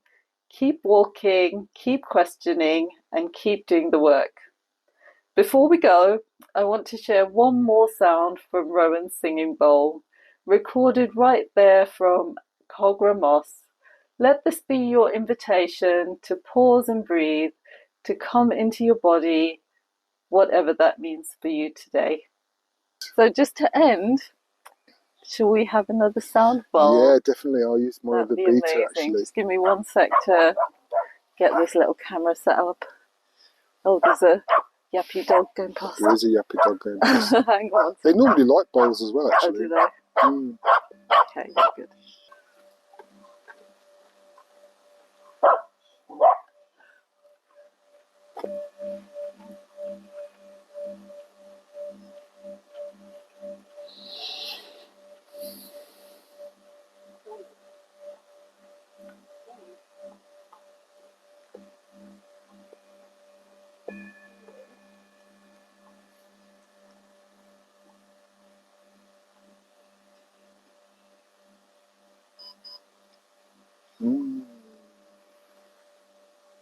S1: keep walking, keep questioning, and keep doing the work. Before we go, I want to share one more sound from Rowan's singing bowl, recorded right there from Cogra Moss. Let this be your invitation to pause and breathe, to come into your body, whatever that means for you today. So just to end, shall we have another sound bowl?
S2: Yeah, definitely. I'll use more of the beta,
S1: amazing.
S2: actually.
S1: Just give me 1 sec to get this little camera set up. Oh, there's a yappy dog going past.
S2: There is a yappy dog going past.
S1: Hang on.
S2: They normally like bowls as well,
S1: Oh,
S2: actually.
S1: do they?
S2: Mm.
S1: Okay, good.